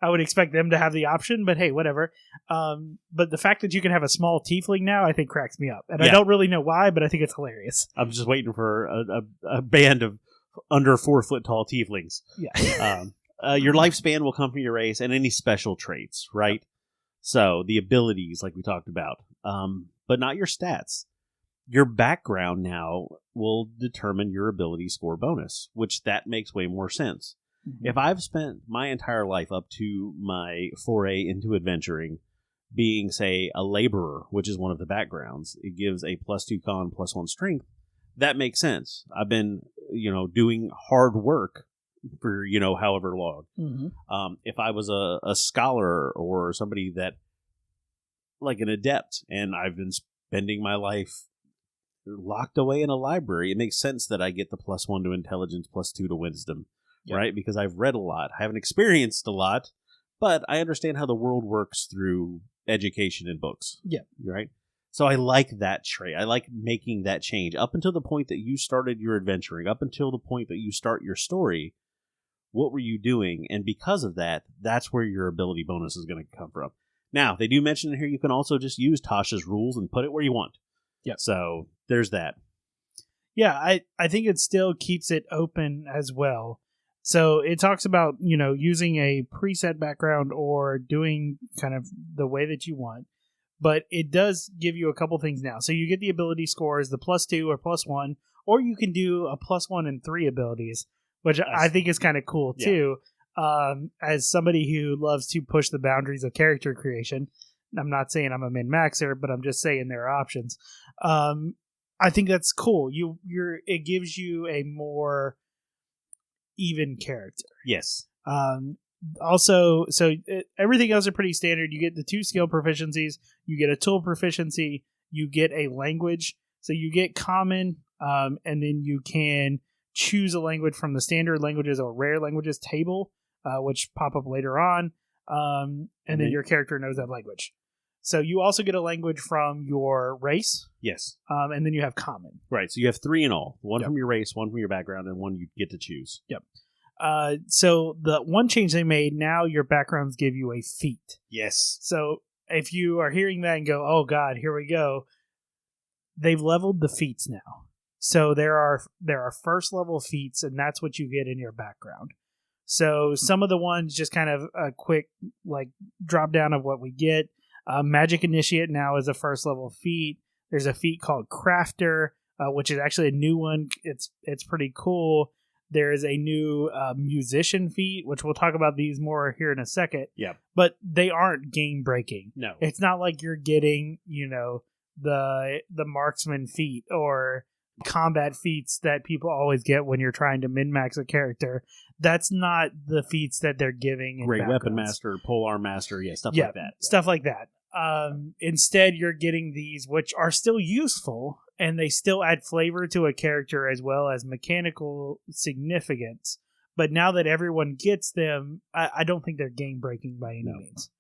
I would expect them to have the option, but hey, whatever. But the fact that you can have a small tiefling now, I think cracks me up. And I don't really know why, but I think it's hilarious. I'm just waiting for a band of under 4 foot tall tieflings. Yeah. Your lifespan will come from your race and any special traits, right? Yep. So the abilities, like we talked about, but not your stats. Your background now will determine your ability score bonus, which that makes way more sense. Mm-hmm. If I've spent my entire life up to my foray into adventuring being, say, a laborer, which is one of the backgrounds, it gives a +2 con, +1 strength. That makes sense. I've been, doing hard work for, however long. Mm-hmm. If I was a scholar or somebody that, like an adept, and I've been spending my life locked away in a library, it makes sense that I get the +1 to intelligence, +2 to wisdom, right? Because I've read a lot. I haven't experienced a lot, but I understand how the world works through education and books. Yeah. Right? So I like that trait. I like making that change. Up until the point that you started your adventuring, up until the point that you start your story, what were you doing? And because of that, that's where your ability bonus is going to come from. Now, they do mention in here you can also just use Tasha's rules and put it where you want. Yeah. So there's that. Yeah, I think it still keeps it open as well. So it talks about, using a preset background or doing kind of the way that you want. But it does give you a couple things now. So you get the ability scores, the +2 or +1, or you can do a +1 and 3 abilities, which I think is kind of cool too. As somebody who loves to push the boundaries of character creation, I'm not saying I'm a min-maxer, but I'm just saying there are options. I think that's cool. It gives you a more even character. Yes. Also, everything else are pretty standard. You get the 2 skill proficiencies, you get a tool proficiency, you get a language. So you get common, and then you can choose a language from the standard languages or rare languages table, which pop up later on, and then your character knows that language. So you also get a language from your race. Yes. And then you have common. Right. So you have 3 in all. One from your race, one from your background, and one you get to choose. Yep. So the one change they made, now your backgrounds give you a feat. Yes. So if you are hearing that and go, oh God, here we go, they've leveled the feats now. So there are first level feats, and that's what you get in your background. So some of the ones just kind of a quick drop down of what we get. Magic Initiate now is a first level feat. There's a feat called Crafter, which is actually a new one. It's pretty cool. There is a new musician feat, which we'll talk about these more here in a second. Yeah. But they aren't game breaking. No. It's not like you're getting, the marksman feat or combat feats that people always get when you're trying to min-max a character. That's not the feats that they're giving. Great Weapon Master, Polearm Master, stuff like that. Stuff like that. Instead, you're getting these, which are still useful, and they still add flavor to a character as well as mechanical significance. But now that everyone gets them, I don't think they're game-breaking by any means.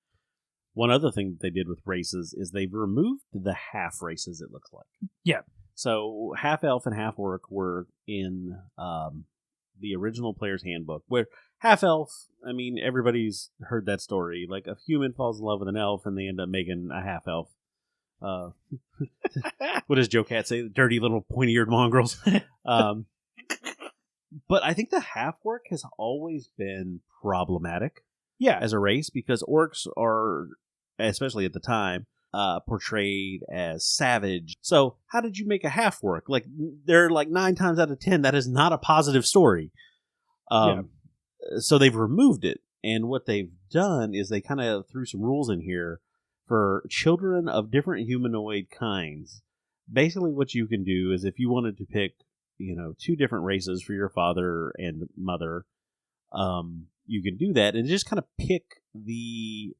One other thing that they did with races is they've removed the half races, it looks like. Yeah. So half elf and half orc were in the original player's handbook, where half elf, everybody's heard that story. Like a human falls in love with an elf and they end up making a half elf. What does Joe Cat say? The dirty little pointy-eared mongrels. But I think the half orc has always been problematic. Yeah. As a race, because orcs are, especially at the time, portrayed as savage. So how did you make a half orc? They're 9 times out of 10 that is not a positive story. So they've removed it, and what they've done is they kind of threw some rules in here for children of different humanoid kinds. Basically what you can do is if you wanted to pick 2 different races for your father and mother, you can do that and just kind of pick the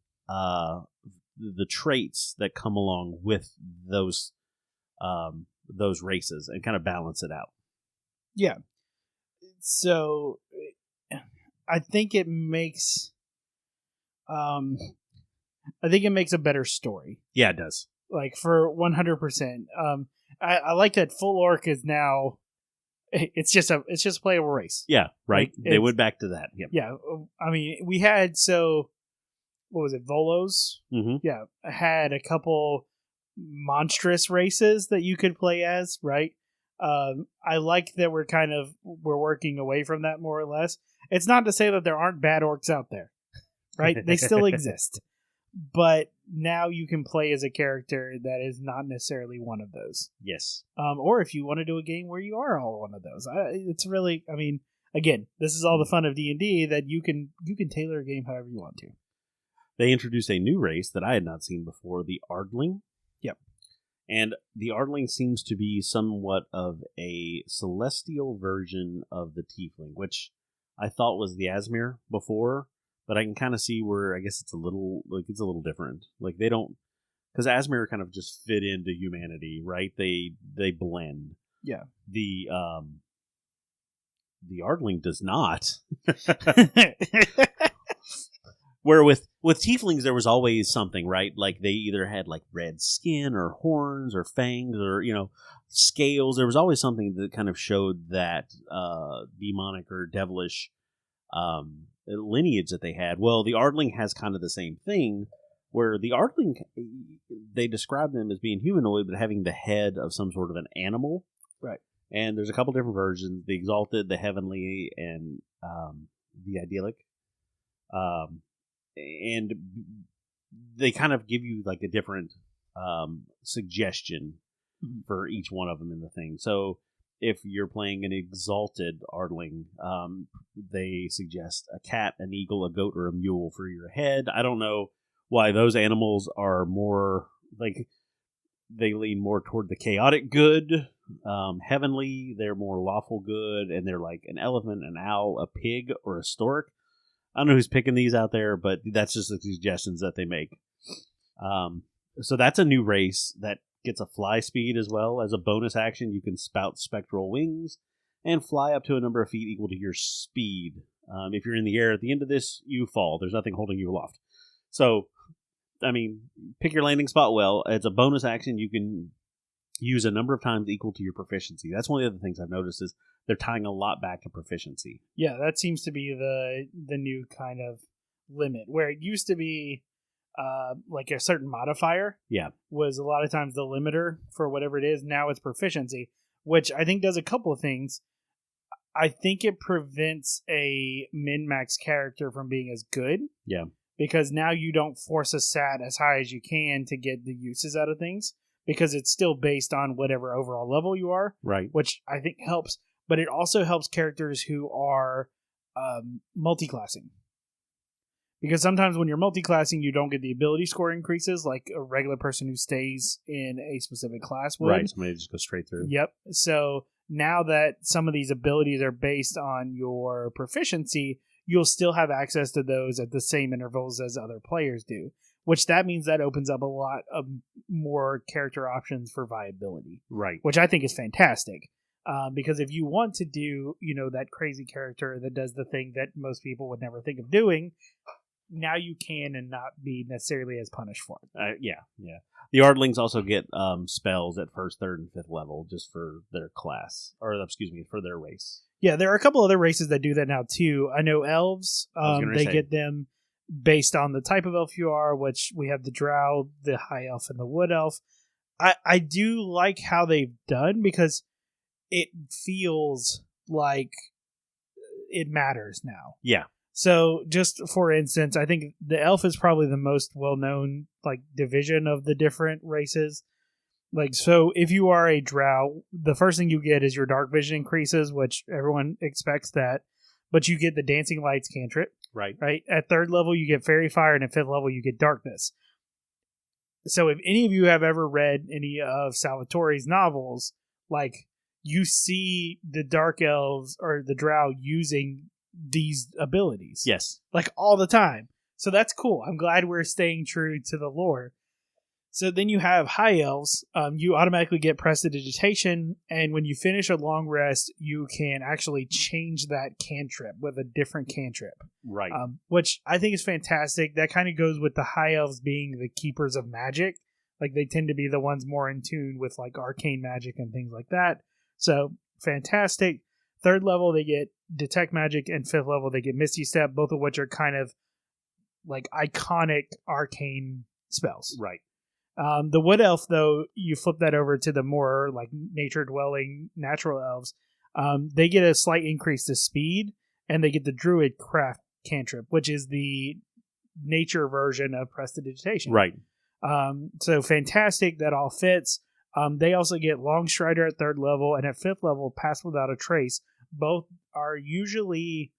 traits that come along with those races and kind of balance it out. Yeah. So I think it makes a better story. Yeah, it does. For 100%. I like that full orc is now it's just a playable race. Yeah, right. They went back to that. Yep. Yeah. We had what was it, Volos? Mm-hmm. Yeah, had a couple monstrous races that you could play as, right? I like that we're working away from that more or less. It's not to say that there aren't bad orcs out there, right? They still exist. But now you can play as a character that is not necessarily one of those. Yes. Or if you want to do a game where you are all one of those. It's really, again, this is all the fun of D&D, that you can tailor a game however you want to. They introduced a new race that I had not seen before, the Ardling. Yep. And the Ardling seems to be somewhat of a celestial version of the Tiefling, which I thought was the Asmir before, but I can kind of see where I guess it's a little different. They don't, because Asmir kind of just fit into humanity, right? They blend. Yeah. The Ardling does not. Where with tieflings, there was always something, right? Like they either had like red skin or horns or fangs or, scales. There was always something that kind of showed that demonic or devilish lineage that they had. Well, the Ardling has kind of the same thing, where the Ardling, they describe them as being humanoid, but having the head of some sort of an animal. Right. And there's a couple different versions: the Exalted, the Heavenly, and the Idyllic. And they kind of give you like a different suggestion for each one of them in the thing. So if you're playing an Exalted Ardling, they suggest a cat, an eagle, a goat, or a mule for your head. I don't know why those animals are more like, they lean more toward the chaotic good. Heavenly, they're more lawful good, and they're like an elephant, an owl, a pig, or a stork. I don't know who's picking these out there, but that's just the suggestions that they make. So that's a new race that gets a fly speed as well. As a bonus action, you can spout spectral wings and fly up to a number of feet equal to your speed. If you're in the air at the end of this, you fall. There's nothing holding you aloft. So, I mean, pick your landing spot well. As a bonus action, you can use a number of times equal to your proficiency. That's one of the other things I've noticed is they're tying a lot back to proficiency. Yeah, that seems to be the new kind of limit, where it used to be like a certain modifier. Yeah. Was a lot of times the limiter for whatever it is. Now it's proficiency, which I think does a couple of things. I think it prevents a min-max character from being as good. Yeah. Because now you don't force a stat as high as you can to get the uses out of things, because it's still based on whatever overall level you are. Right. Which I think helps. But it also helps characters who are multi-classing. Because sometimes when you're multi-classing, you don't get the ability score increases like a regular person who stays in a specific class would. Right, somebody just goes straight through. Yep. So now that some of these abilities are based on your proficiency, you'll still have access to those at the same intervals as other players do. Which that means that opens up a lot of more character options for viability. Right. Which I think is fantastic. Because if you want to do, that crazy character that does the thing that most people would never think of doing, now you can and not be necessarily as punished for it. Yeah. The Ardlings also get spells at first, third, and fifth level just for their class, or for their race. Yeah, there are a couple other races that do that now too. I know elves, they get them based on the type of elf you are, which we have the drow, the high elf, and the wood elf. I do like how they've done, because it feels like it matters now. Yeah. So, just for instance, I think the elf is probably the most well-known division of the different races. So if you are a drow, the first thing you get is your dark vision increases, which everyone expects that, but you get the dancing lights cantrip. Right. At third level, you get fairy fire, and at fifth level, you get darkness. So if any of you have ever read any of Salvatore's novels, you see the dark elves or the drow using these abilities. Yes. All the time. So that's cool. I'm glad we're staying true to the lore. So then you have high elves. You automatically get prestidigitation, and when you finish a long rest, you can actually change that cantrip with a different cantrip. Right. Which I think is fantastic. That kind of goes with the high elves being the keepers of magic. They tend to be the ones more in tune with arcane magic and things like that. So fantastic. Third level, they get Detect Magic, and fifth level, they get Misty Step, both of which are kind of iconic arcane spells. Right. The Wood Elf, though, you flip that over to the more nature-dwelling natural elves. They get a slight increase to speed, and they get the Druid Craft cantrip, which is the nature version of Prestidigitation. Right. So fantastic. That all fits. They also get Long Strider at third level, and at fifth level, Pass Without a Trace. Both are usually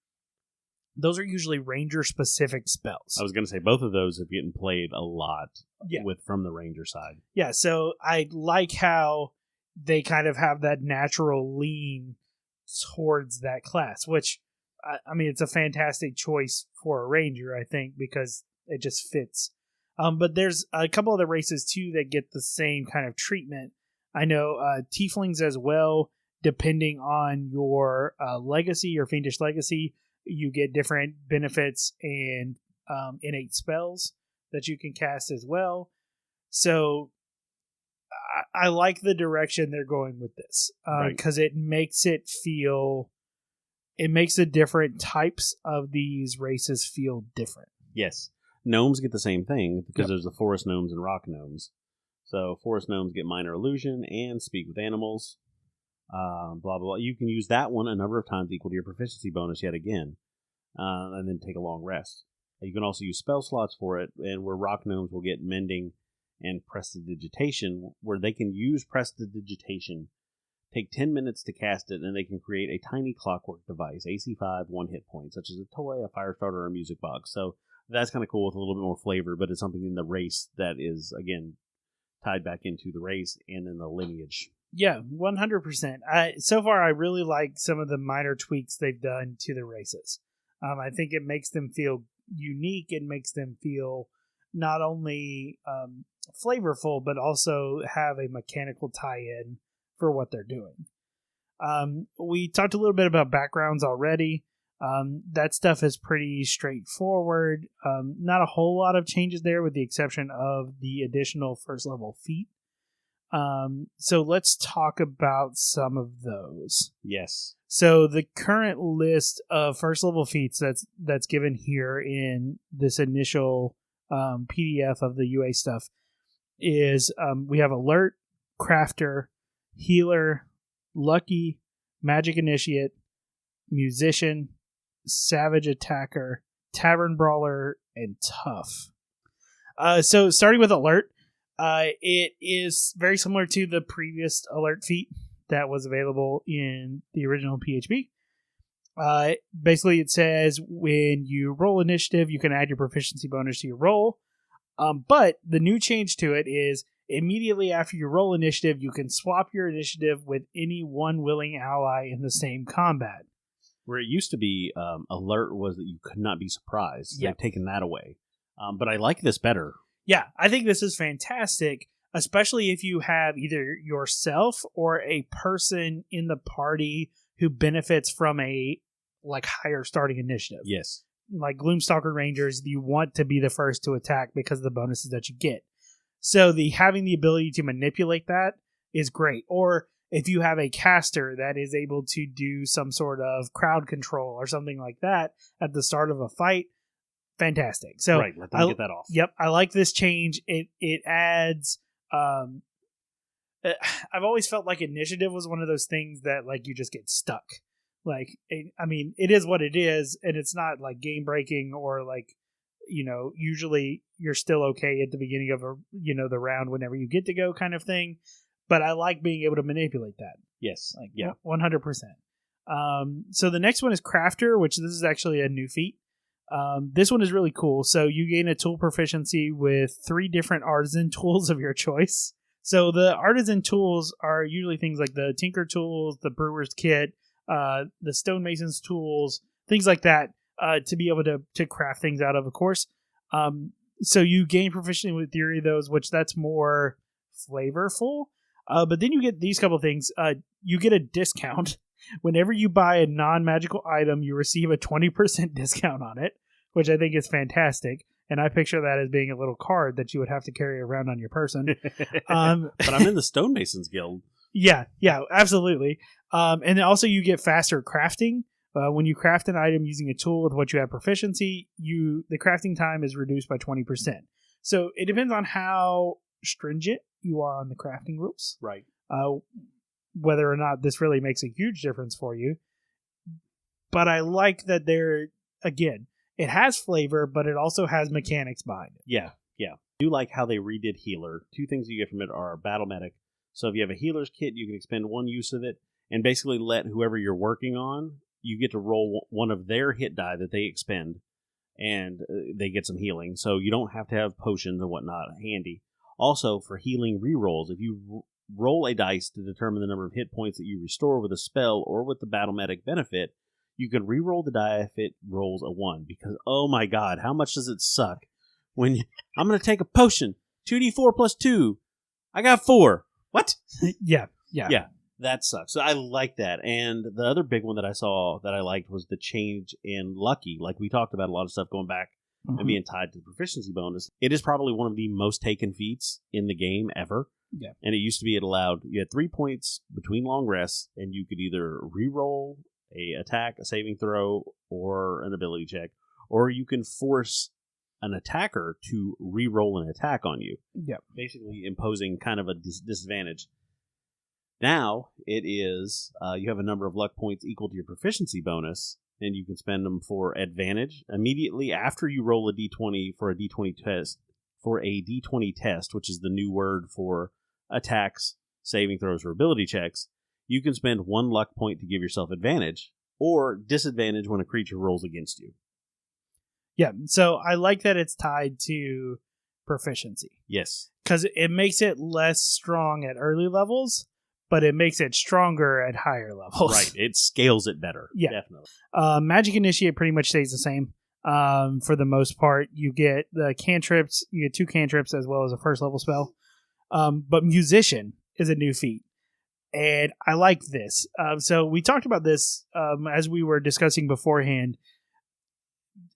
ranger specific spells. I was going to say both of those have getting played a lot from the ranger side. Yeah, so I like how they kind of have that natural lean towards that class, which it's a fantastic choice for a ranger, I think, because it just fits. But there's a couple other races too that get the same kind of treatment. I know tieflings as well, depending on your legacy or fiendish legacy, you get different benefits and innate spells that you can cast as well. So I like the direction they're going with this because it makes it feel, it makes the different types of these races feel different. Yes. Gnomes get the same thing because there's the forest gnomes and rock gnomes. So forest gnomes get minor illusion and speak with animals. Blah, blah, blah. You can use that one a number of times equal to your proficiency bonus yet again. And then take a long rest. You can also use spell slots for it, and where rock gnomes will get mending and prestidigitation, where they can use prestidigitation, take 10 minutes to cast it, and they can create a tiny clockwork device, AC 5, 1 hit point, such as a toy, a fire starter, or a music box. So that's kind of cool with a little bit more flavor, but it's something in the race that is, again, tied back into the race and in the lineage. Yeah, 100%. So far, I really like some of the minor tweaks they've done to the races. I think it makes them feel unique. It makes them feel not only flavorful, but also have a mechanical tie-in for what they're doing. We talked a little bit about backgrounds already. That stuff is pretty straightforward. Not a whole lot of changes there with the exception of the additional first level feat. So let's talk about some of those. Yes. So the current list of first level feats that's given here in this initial PDF of the UA stuff is we have Alert, Crafter, Healer, Lucky, Magic Initiate, Musician, Savage Attacker, Tavern Brawler, and Tough. So starting with Alert, it is very similar to the previous Alert feat that was available in the original PHP. Basically, it says when you roll initiative, you can add your proficiency bonus to your roll. But the new change to it is immediately after you roll initiative, you can swap your initiative with any one willing ally in the same combat. Where it used to be, Alert was that you could not be surprised. They've taken that away. But I like this better. Yeah, I think this is fantastic, especially if you have either yourself or a person in the party who benefits from a higher starting initiative. Yes. Like Gloomstalker Rangers, you want to be the first to attack because of the bonuses that you get. So having the ability to manipulate that is great. Or if you have a caster that is able to do some sort of crowd control or something like that at the start of a fight, fantastic. So right, let them get that off. Yep, I like this change. It adds. I've always felt like initiative was one of those things that you just get stuck. It is what it is, and it's not game breaking or usually you're still okay at the beginning of the round whenever you get to go kind of thing. But I like being able to manipulate that. Yes, 100%. So the next one is Crafter, which this is actually a new feat. This one is really cool. So you gain a tool proficiency with 3 different artisan tools of your choice. So the artisan tools are usually things like the Tinker tools, the Brewer's Kit, the Stonemason's tools, things like that, to be able to craft things out of course. So you gain proficiency with 3 of those, which that's more flavorful. But then you get these couple things. You get a discount. Whenever you buy a non-magical item, you receive a 20% discount on it, which I think is fantastic. And I picture that as being a little card that you would have to carry around on your person. But I'm in the Stonemasons Guild. Yeah, absolutely. And then also you get faster crafting. When you craft an item using a tool with what you have proficiency, the crafting time is reduced by 20%. So it depends on how stringent you are on the crafting rules. Right. Whether or not this really makes a huge difference for you. But I like that it has flavor, but it also has mechanics behind it. Yeah. I do like how they redid Healer. 2 things you get from it are Battle Medic. So if you have a Healer's Kit, you can expend 1 use of it and basically let whoever you're working on, you get to roll one of their hit die that they expend, and they get some healing. So you don't have to have potions and whatnot handy. Also, for healing rerolls, if you roll a dice to determine the number of hit points that you restore with a spell or with the Battle Medic benefit, you can re-roll the die if it rolls a 1. Because, oh my god, how much does it suck when I'm going to take a potion, 2d4 plus 2. I got 4. What? Yeah. That sucks. So I like that. And the other big one that I saw that I liked was the change in Lucky. Like we talked about a lot of stuff going back and being tied to the proficiency bonus. It is probably one of the most taken feats in the game ever. Yeah. And it used to be you had 3 points between long rests, and you could either re-roll a attack, a saving throw, or an ability check, or you can force an attacker to re-roll an attack on you. Yeah. Basically imposing kind of a disadvantage. Now, it is, you have a number of luck points equal to your proficiency bonus, and you can spend them for advantage immediately after you roll a d20 for a d20 test, which is the new word for attacks, saving throws, or ability checks. You can spend 1 luck point to give yourself advantage, or disadvantage when a creature rolls against you. Yeah, so I like that it's tied to proficiency. Yes. Because it makes it less strong at early levels, but it makes it stronger at higher levels. Right, it scales it better. Yeah. Definitely. Magic Initiate pretty much stays the same. For the most part, you get the cantrips, you get 2 cantrips as well as a first level spell. But Musician is a new feat. And I like this. So we talked about this as we were discussing beforehand.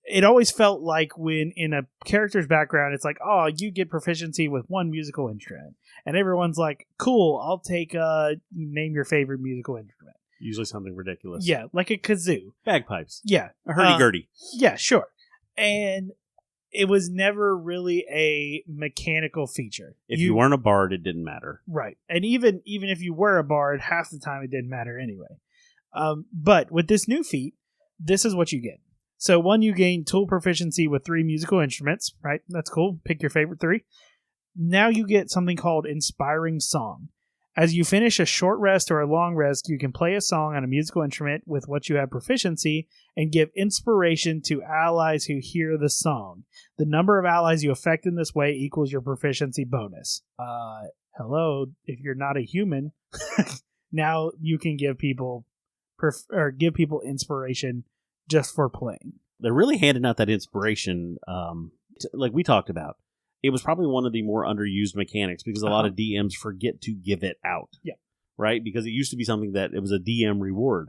It always felt like when in a character's background, it's like, oh, you get proficiency with 1 musical instrument. And everyone's like, cool, I'll take, name your favorite musical instrument. Usually something ridiculous. Yeah, like a kazoo. Bagpipes. Yeah. A hurdy-gurdy. Yeah, sure. And it was never really a mechanical feature. If you weren't a bard, it didn't matter. Right. And even if you were a bard, half the time it didn't matter anyway. But with this new feat, this is what you get. So 1, you gain tool proficiency with 3 musical instruments, right? That's cool. Pick your favorite 3. Now you get something called Inspiring Song. As you finish a short rest or a long rest, you can play a song on a musical instrument with what you have proficiency and give inspiration to allies who hear the song. The number of allies you affect in this way equals your proficiency bonus. Hello, if you're not a human, now you can give people inspiration just for playing. They're really handing out that inspiration, like we talked about. It was probably one of the more underused mechanics because a lot of DMs forget to give it out. Yeah. Right? Because it used to be something that it was a DM reward.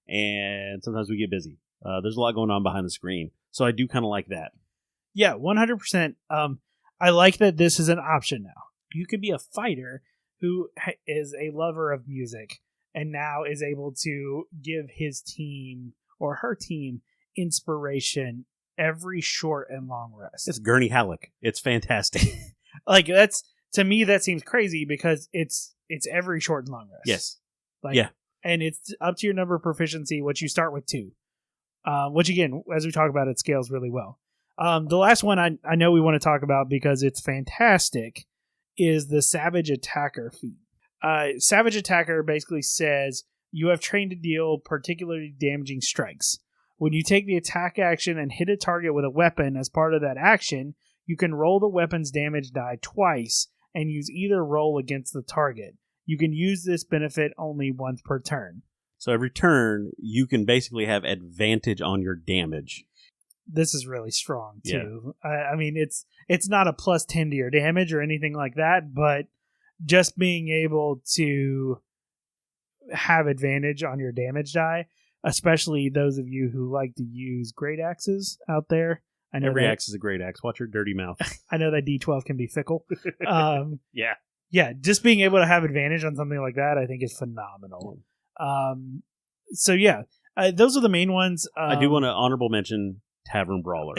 And sometimes we get busy. There's a lot going on behind the screen. So I do kind of like that. Yeah, 100%. I like that this is an option now. You could be a fighter who is a lover of music and now is able to give his team or her team inspiration every short and long rest. It's Gurney Halleck. It's fantastic. Like that's, to me, that seems crazy because it's every short and long rest. Yes. Like, yeah. And it's up to your number of proficiency, which you start with 2. Which again, as we talk about, it scales really well. The last one I know we want to talk about because it's fantastic is the Savage Attacker feat. Savage Attacker basically says you have trained to deal particularly damaging strikes. When you take the attack action and hit a target with a weapon as part of that action, you can roll the weapon's damage die twice and use either roll against the target. You can use this benefit only once per turn. So every turn, you can basically have advantage on your damage. This is really strong, too. Yeah. I mean, it's not a plus 10 to your damage or anything like that, but just being able to have advantage on your damage die, especially those of you who like to use great axes out there. I know every axe is a great axe. Watch your dirty mouth. I know that D12 can be fickle. Yeah. Yeah, just being able to have advantage on something like that, I think is phenomenal. So yeah, those are the main ones. I do want to honorable mention Tavern Brawler.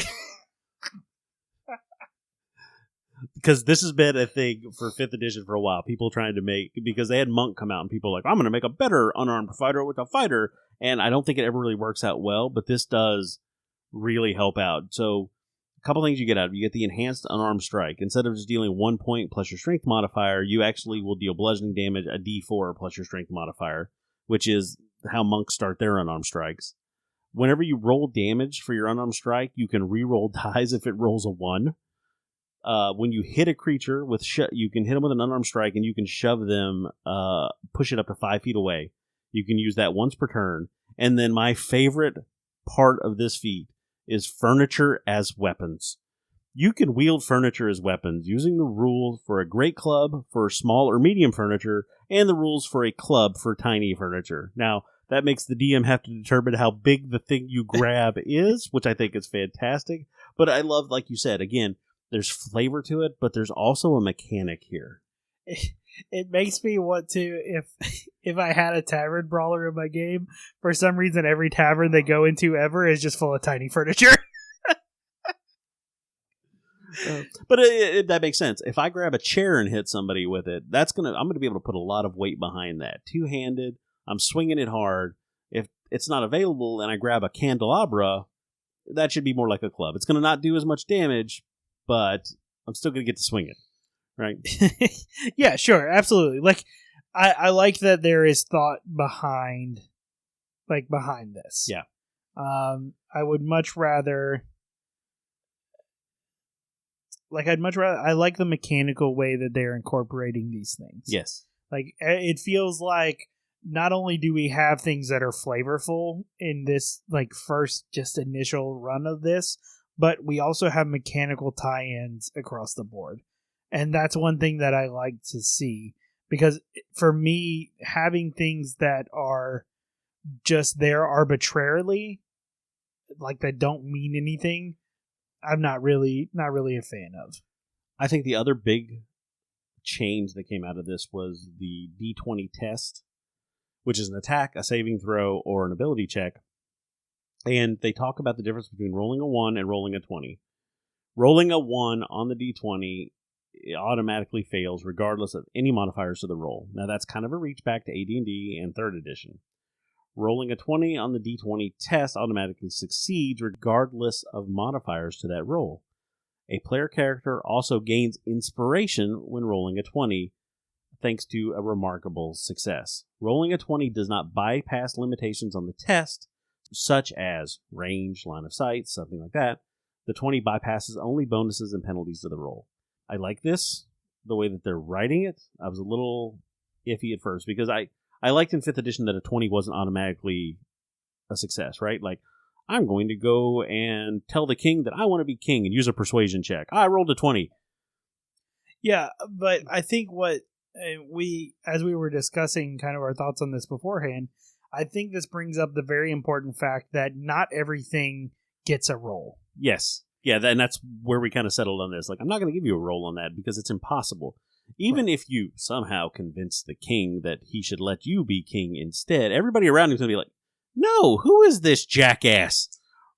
Because this has been a thing for 5th edition for a while. People trying to make, because they had Monk come out and people were like, I'm going to make a better unarmed fighter with a fighter. And I don't think it ever really works out well, but this does really help out. So a couple things you get out of it. You get the enhanced unarmed strike. Instead of just dealing 1 point plus your strength modifier, you actually will deal bludgeoning damage a d4 plus your strength modifier, which is how monks start their unarmed strikes. Whenever you roll damage for your unarmed strike, you can re-roll dice if it rolls a 1. When you hit a creature with you can hit them with an unarmed strike and you can shove them, push it up to 5 feet away. You can use that once per turn. And then my favorite part of this feat is furniture as weapons. You can wield furniture as weapons using the rules for a great club for small or medium furniture and the rules for a club for tiny furniture. Now, that makes the DM have to determine how big the thing you grab is, which I think is fantastic. But I love, like you said, again, there's flavor to it, but there's also a mechanic here. It makes me want to, if I had a tavern brawler in my game, for some reason every tavern they go into ever is just full of tiny furniture. But that makes sense. If I grab a chair and hit somebody with it, I'm gonna be able to put a lot of weight behind that. Two-handed, I'm swinging it hard. If it's not available and I grab a candelabra, that should be more like a club. It's gonna not do as much damage, but I'm still gonna get to swing it, right? Yeah, sure, absolutely. Like, I like that there is thought behind this. Yeah. I would much rather. I like the mechanical way that they're incorporating these things. Yes. Like, it feels like not only do we have things that are flavorful in this, like, first just initial run of this, but we also have mechanical tie-ins across the board. And that's one thing that I like to see. Because for me, having things that are just there arbitrarily, like, that don't mean anything, I'm not really a fan of. I think the other big change that came out of this was the D20 test, which is an attack, a saving throw, or an ability check. And they talk about the difference between rolling a 1 and rolling a 20. Rolling a 1 on the D20 it automatically fails regardless of any modifiers to the roll. Now that's kind of a reach back to AD&D and 3rd edition. Rolling a 20 on the D20 test automatically succeeds regardless of modifiers to that roll. A player character also gains inspiration when rolling a 20, thanks to a remarkable success. Rolling a 20 does not bypass limitations on the test, such as range, line of sight, something like that. The 20 bypasses only bonuses and penalties to the roll. I like this, the way that they're writing it. I was a little iffy at first because I liked in 5th edition that a 20 wasn't automatically a success, right? Like, I'm going to go and tell the king that I want to be king and use a persuasion check. I rolled a 20. Yeah, but I think what as we were discussing kind of our thoughts on this beforehand, I think this brings up the very important fact that not everything gets a roll. Yes. Yeah, and that's where we kind of settled on this. Like, I'm not going to give you a roll on that because it's impossible. Even if you somehow convince the king that he should let you be king instead, everybody around him is going to be like, no, who is this jackass?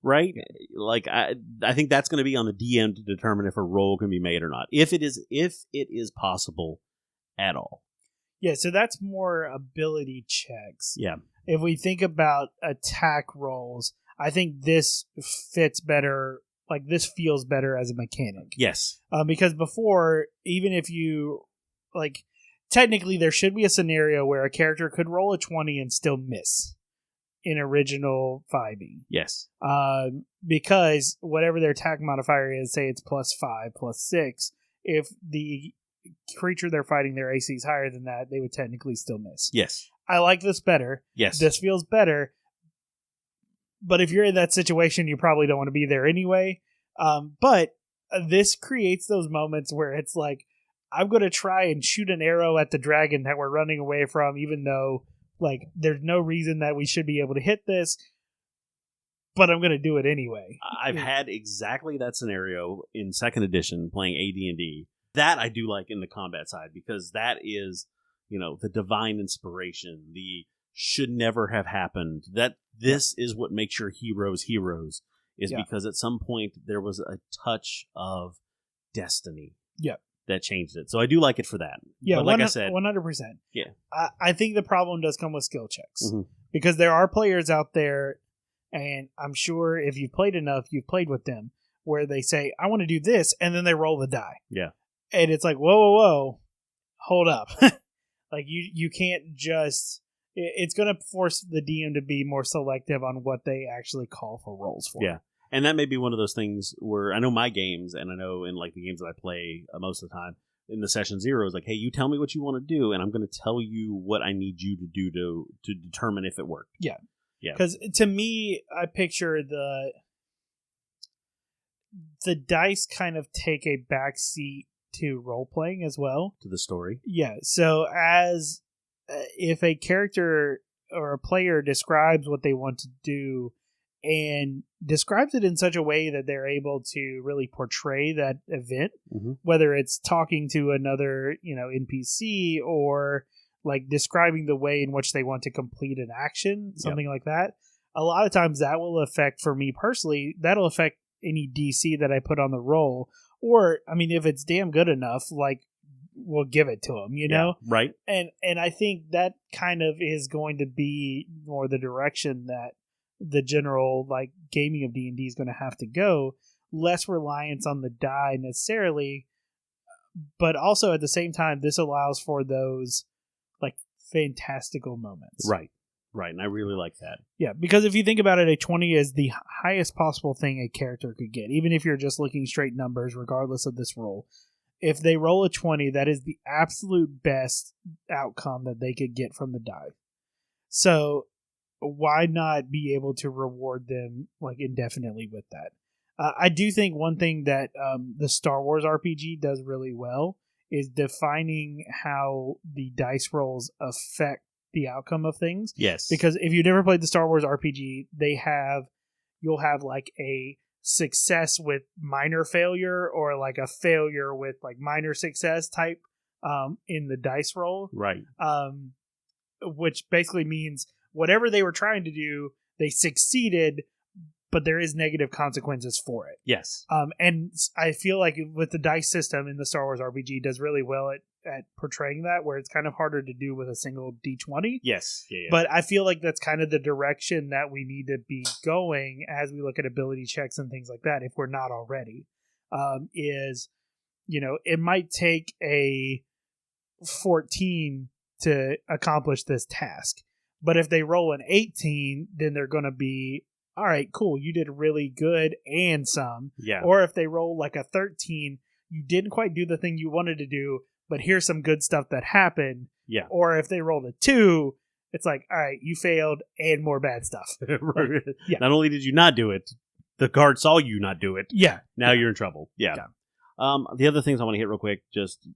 Right? Like, I think that's going to be on the DM to determine if a roll can be made or not. If it is possible at all. Yeah, so that's more ability checks. Yeah. If we think about attack rolls, I think this fits better. Like, this feels better as a mechanic. Yes. Because before, even if you, like, technically there should be a scenario where a character could roll a 20 and still miss in original 5e. Yes. Because whatever their attack modifier is, say it's +5, +6, if the creature they're fighting, their AC is higher than that, they would technically still miss. Yes. I like this better. Yes. This feels better. But if you're in that situation, you probably don't want to be there anyway. But this creates those moments where it's like, I'm going to try and shoot an arrow at the dragon that we're running away from, even though, like, there's no reason that we should be able to hit this, but I'm going to do it anyway. I've had exactly that scenario in 2nd edition playing AD&D. That I do like in the combat side, because that is, the divine inspiration, the should never have happened. That this is what makes your heroes, because at some point there was a touch of destiny. Yeah. That changed it. So I do like it for that. Yeah, but like I said, 100%. Yeah. I think the problem does come with skill checks. Mm-hmm. Because there are players out there, and I'm sure if you've played enough, you've played with them, where they say, I want to do this, and then they roll the die. Yeah. And it's like, whoa, hold up. Like, you can't just... It's going to force the DM to be more selective on what they actually call for rolls for. Yeah. And that may be one of those things where I know my games, and I know in like the games that I play most of the time, in the session 0 is like, hey, you tell me what you want to do, and I'm going to tell you what I need you to do to determine if it worked. Yeah. Yeah. Because to me, I picture the dice kind of take a backseat to role playing as well. To the story. Yeah. So as if a character or a player describes what they want to do and describes it in such a way that they're able to really portray that event, Mm-hmm. whether it's talking to another, NPC or like describing the way in which they want to complete an action, something like that. A lot of times that will affect, for me personally, that'll affect any DC that I put on the roll. Or, I mean, if it's damn good enough, like, we'll give it to them, you know? Right. And I think that kind of is going to be more the direction that the general like gaming of D&D is going to have to go. Less reliance on the die necessarily, but also at the same time, this allows for those like fantastical moments. Right. And I really like that. Yeah, because if you think about it, a 20 is the highest possible thing a character could get, even if you're just looking straight numbers, regardless of this roll. If they roll a 20, that is the absolute best outcome that they could get from the die. So why not be able to reward them like indefinitely with that? I do think one thing that the Star Wars RPG does really well is defining how the dice rolls affect the outcome of things. Yes. Because if you've never played the Star Wars RPG, you'll have like a success with minor failure or like a failure with like minor success type in the dice roll. Right. Which basically means whatever they were trying to do, they succeeded, but there is negative consequences for it. Yes. And I feel like with the dice system in the Star Wars RPG does really well at portraying that, where it's kind of harder to do with a single D20. Yes. Yeah. But I feel like that's kind of the direction that we need to be going as we look at ability checks and things like that, if we're not already. It might take a 14 to accomplish this task. But if they roll an 18, then they're going to be, all right, cool, you did really good and some. Yeah. Or if they roll like a 13, you didn't quite do the thing you wanted to do, but here's some good stuff that happened. Yeah. Or if they rolled a 2, it's like, all right, you failed and more bad stuff. Right. Yeah. Not only did you not do it, the guard saw you not do it. Yeah. Now you're in trouble. Yeah. Yeah. The other things I want to hit real quick, just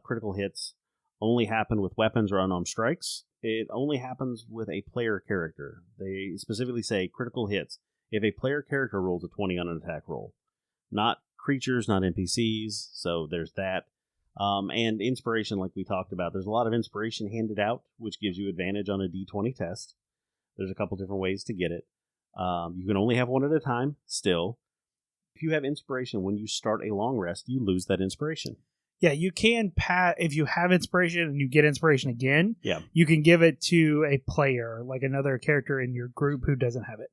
critical hits only happen with weapons or unarmed strikes. It only happens with a player character. They specifically say critical hits if a player character rolls a 20 on an attack roll. Not creatures, not NPCs, so there's that. And inspiration, like we talked about. There's a lot of inspiration handed out, which gives you advantage on a D20 test. There's a couple different ways to get it. You can only have one at a time, still. If you have inspiration, when you start a long rest, you lose that inspiration. Yeah, you can if you have inspiration and you get inspiration again, yeah, you can give it to a player, like another character in your group who doesn't have it.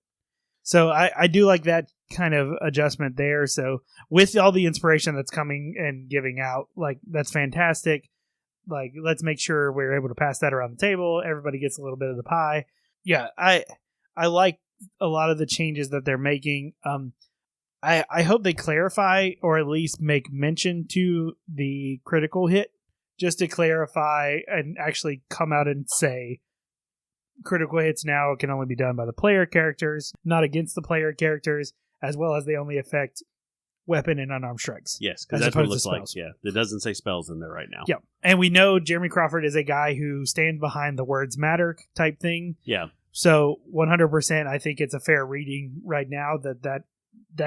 So I do like that kind of adjustment there. So with all the inspiration that's coming and giving out, like, that's fantastic. Like, let's make sure we're able to pass that around the table. Everybody gets a little bit of the pie. Yeah, I like a lot of the changes that they're making. I hope they clarify or at least make mention to the critical hit, just to clarify and actually come out and say critical hits now can only be done by the player characters, not against the player characters, as well as they only affect weapon and unarmed strikes. Yes, because that's what it looks like. Yeah, it doesn't say spells in there right now. Yeah, and we know Jeremy Crawford is a guy who stands behind the words matter type thing. Yeah. So 100%, I think it's a fair reading right now that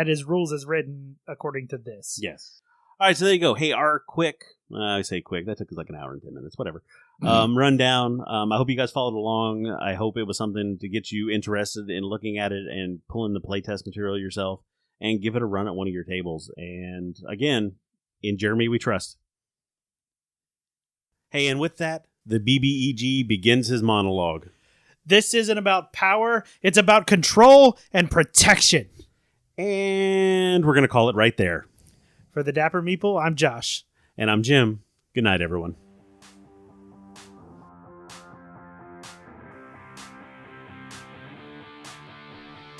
is rules as written according to this. Yes. All right, so there you go. Hey, our quick, I say quick, that took us like an hour and 10 minutes, whatever. Rundown. I hope you guys followed along. I hope it was something to get you interested in looking at it and pulling the playtest material yourself and give it a run at one of your tables. And again, in Jeremy we trust. Hey, and with that, the BBEG begins his monologue. This isn't about power, it's about control and protection. And we're going to call it right there. For the Dapper Meeple, I'm Josh. And I'm Jim. Good night, everyone.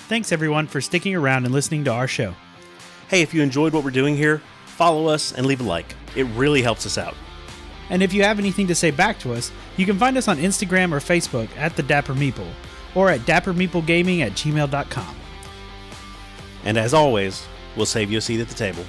Thanks, everyone, for sticking around and listening to our show. Hey, if you enjoyed what we're doing here, follow us and leave a like. It really helps us out. And if you have anything to say back to us, you can find us on Instagram or Facebook at the Dapper Meeple or at dappermeeplegaming@gmail.com. And as always, we'll save you a seat at the table.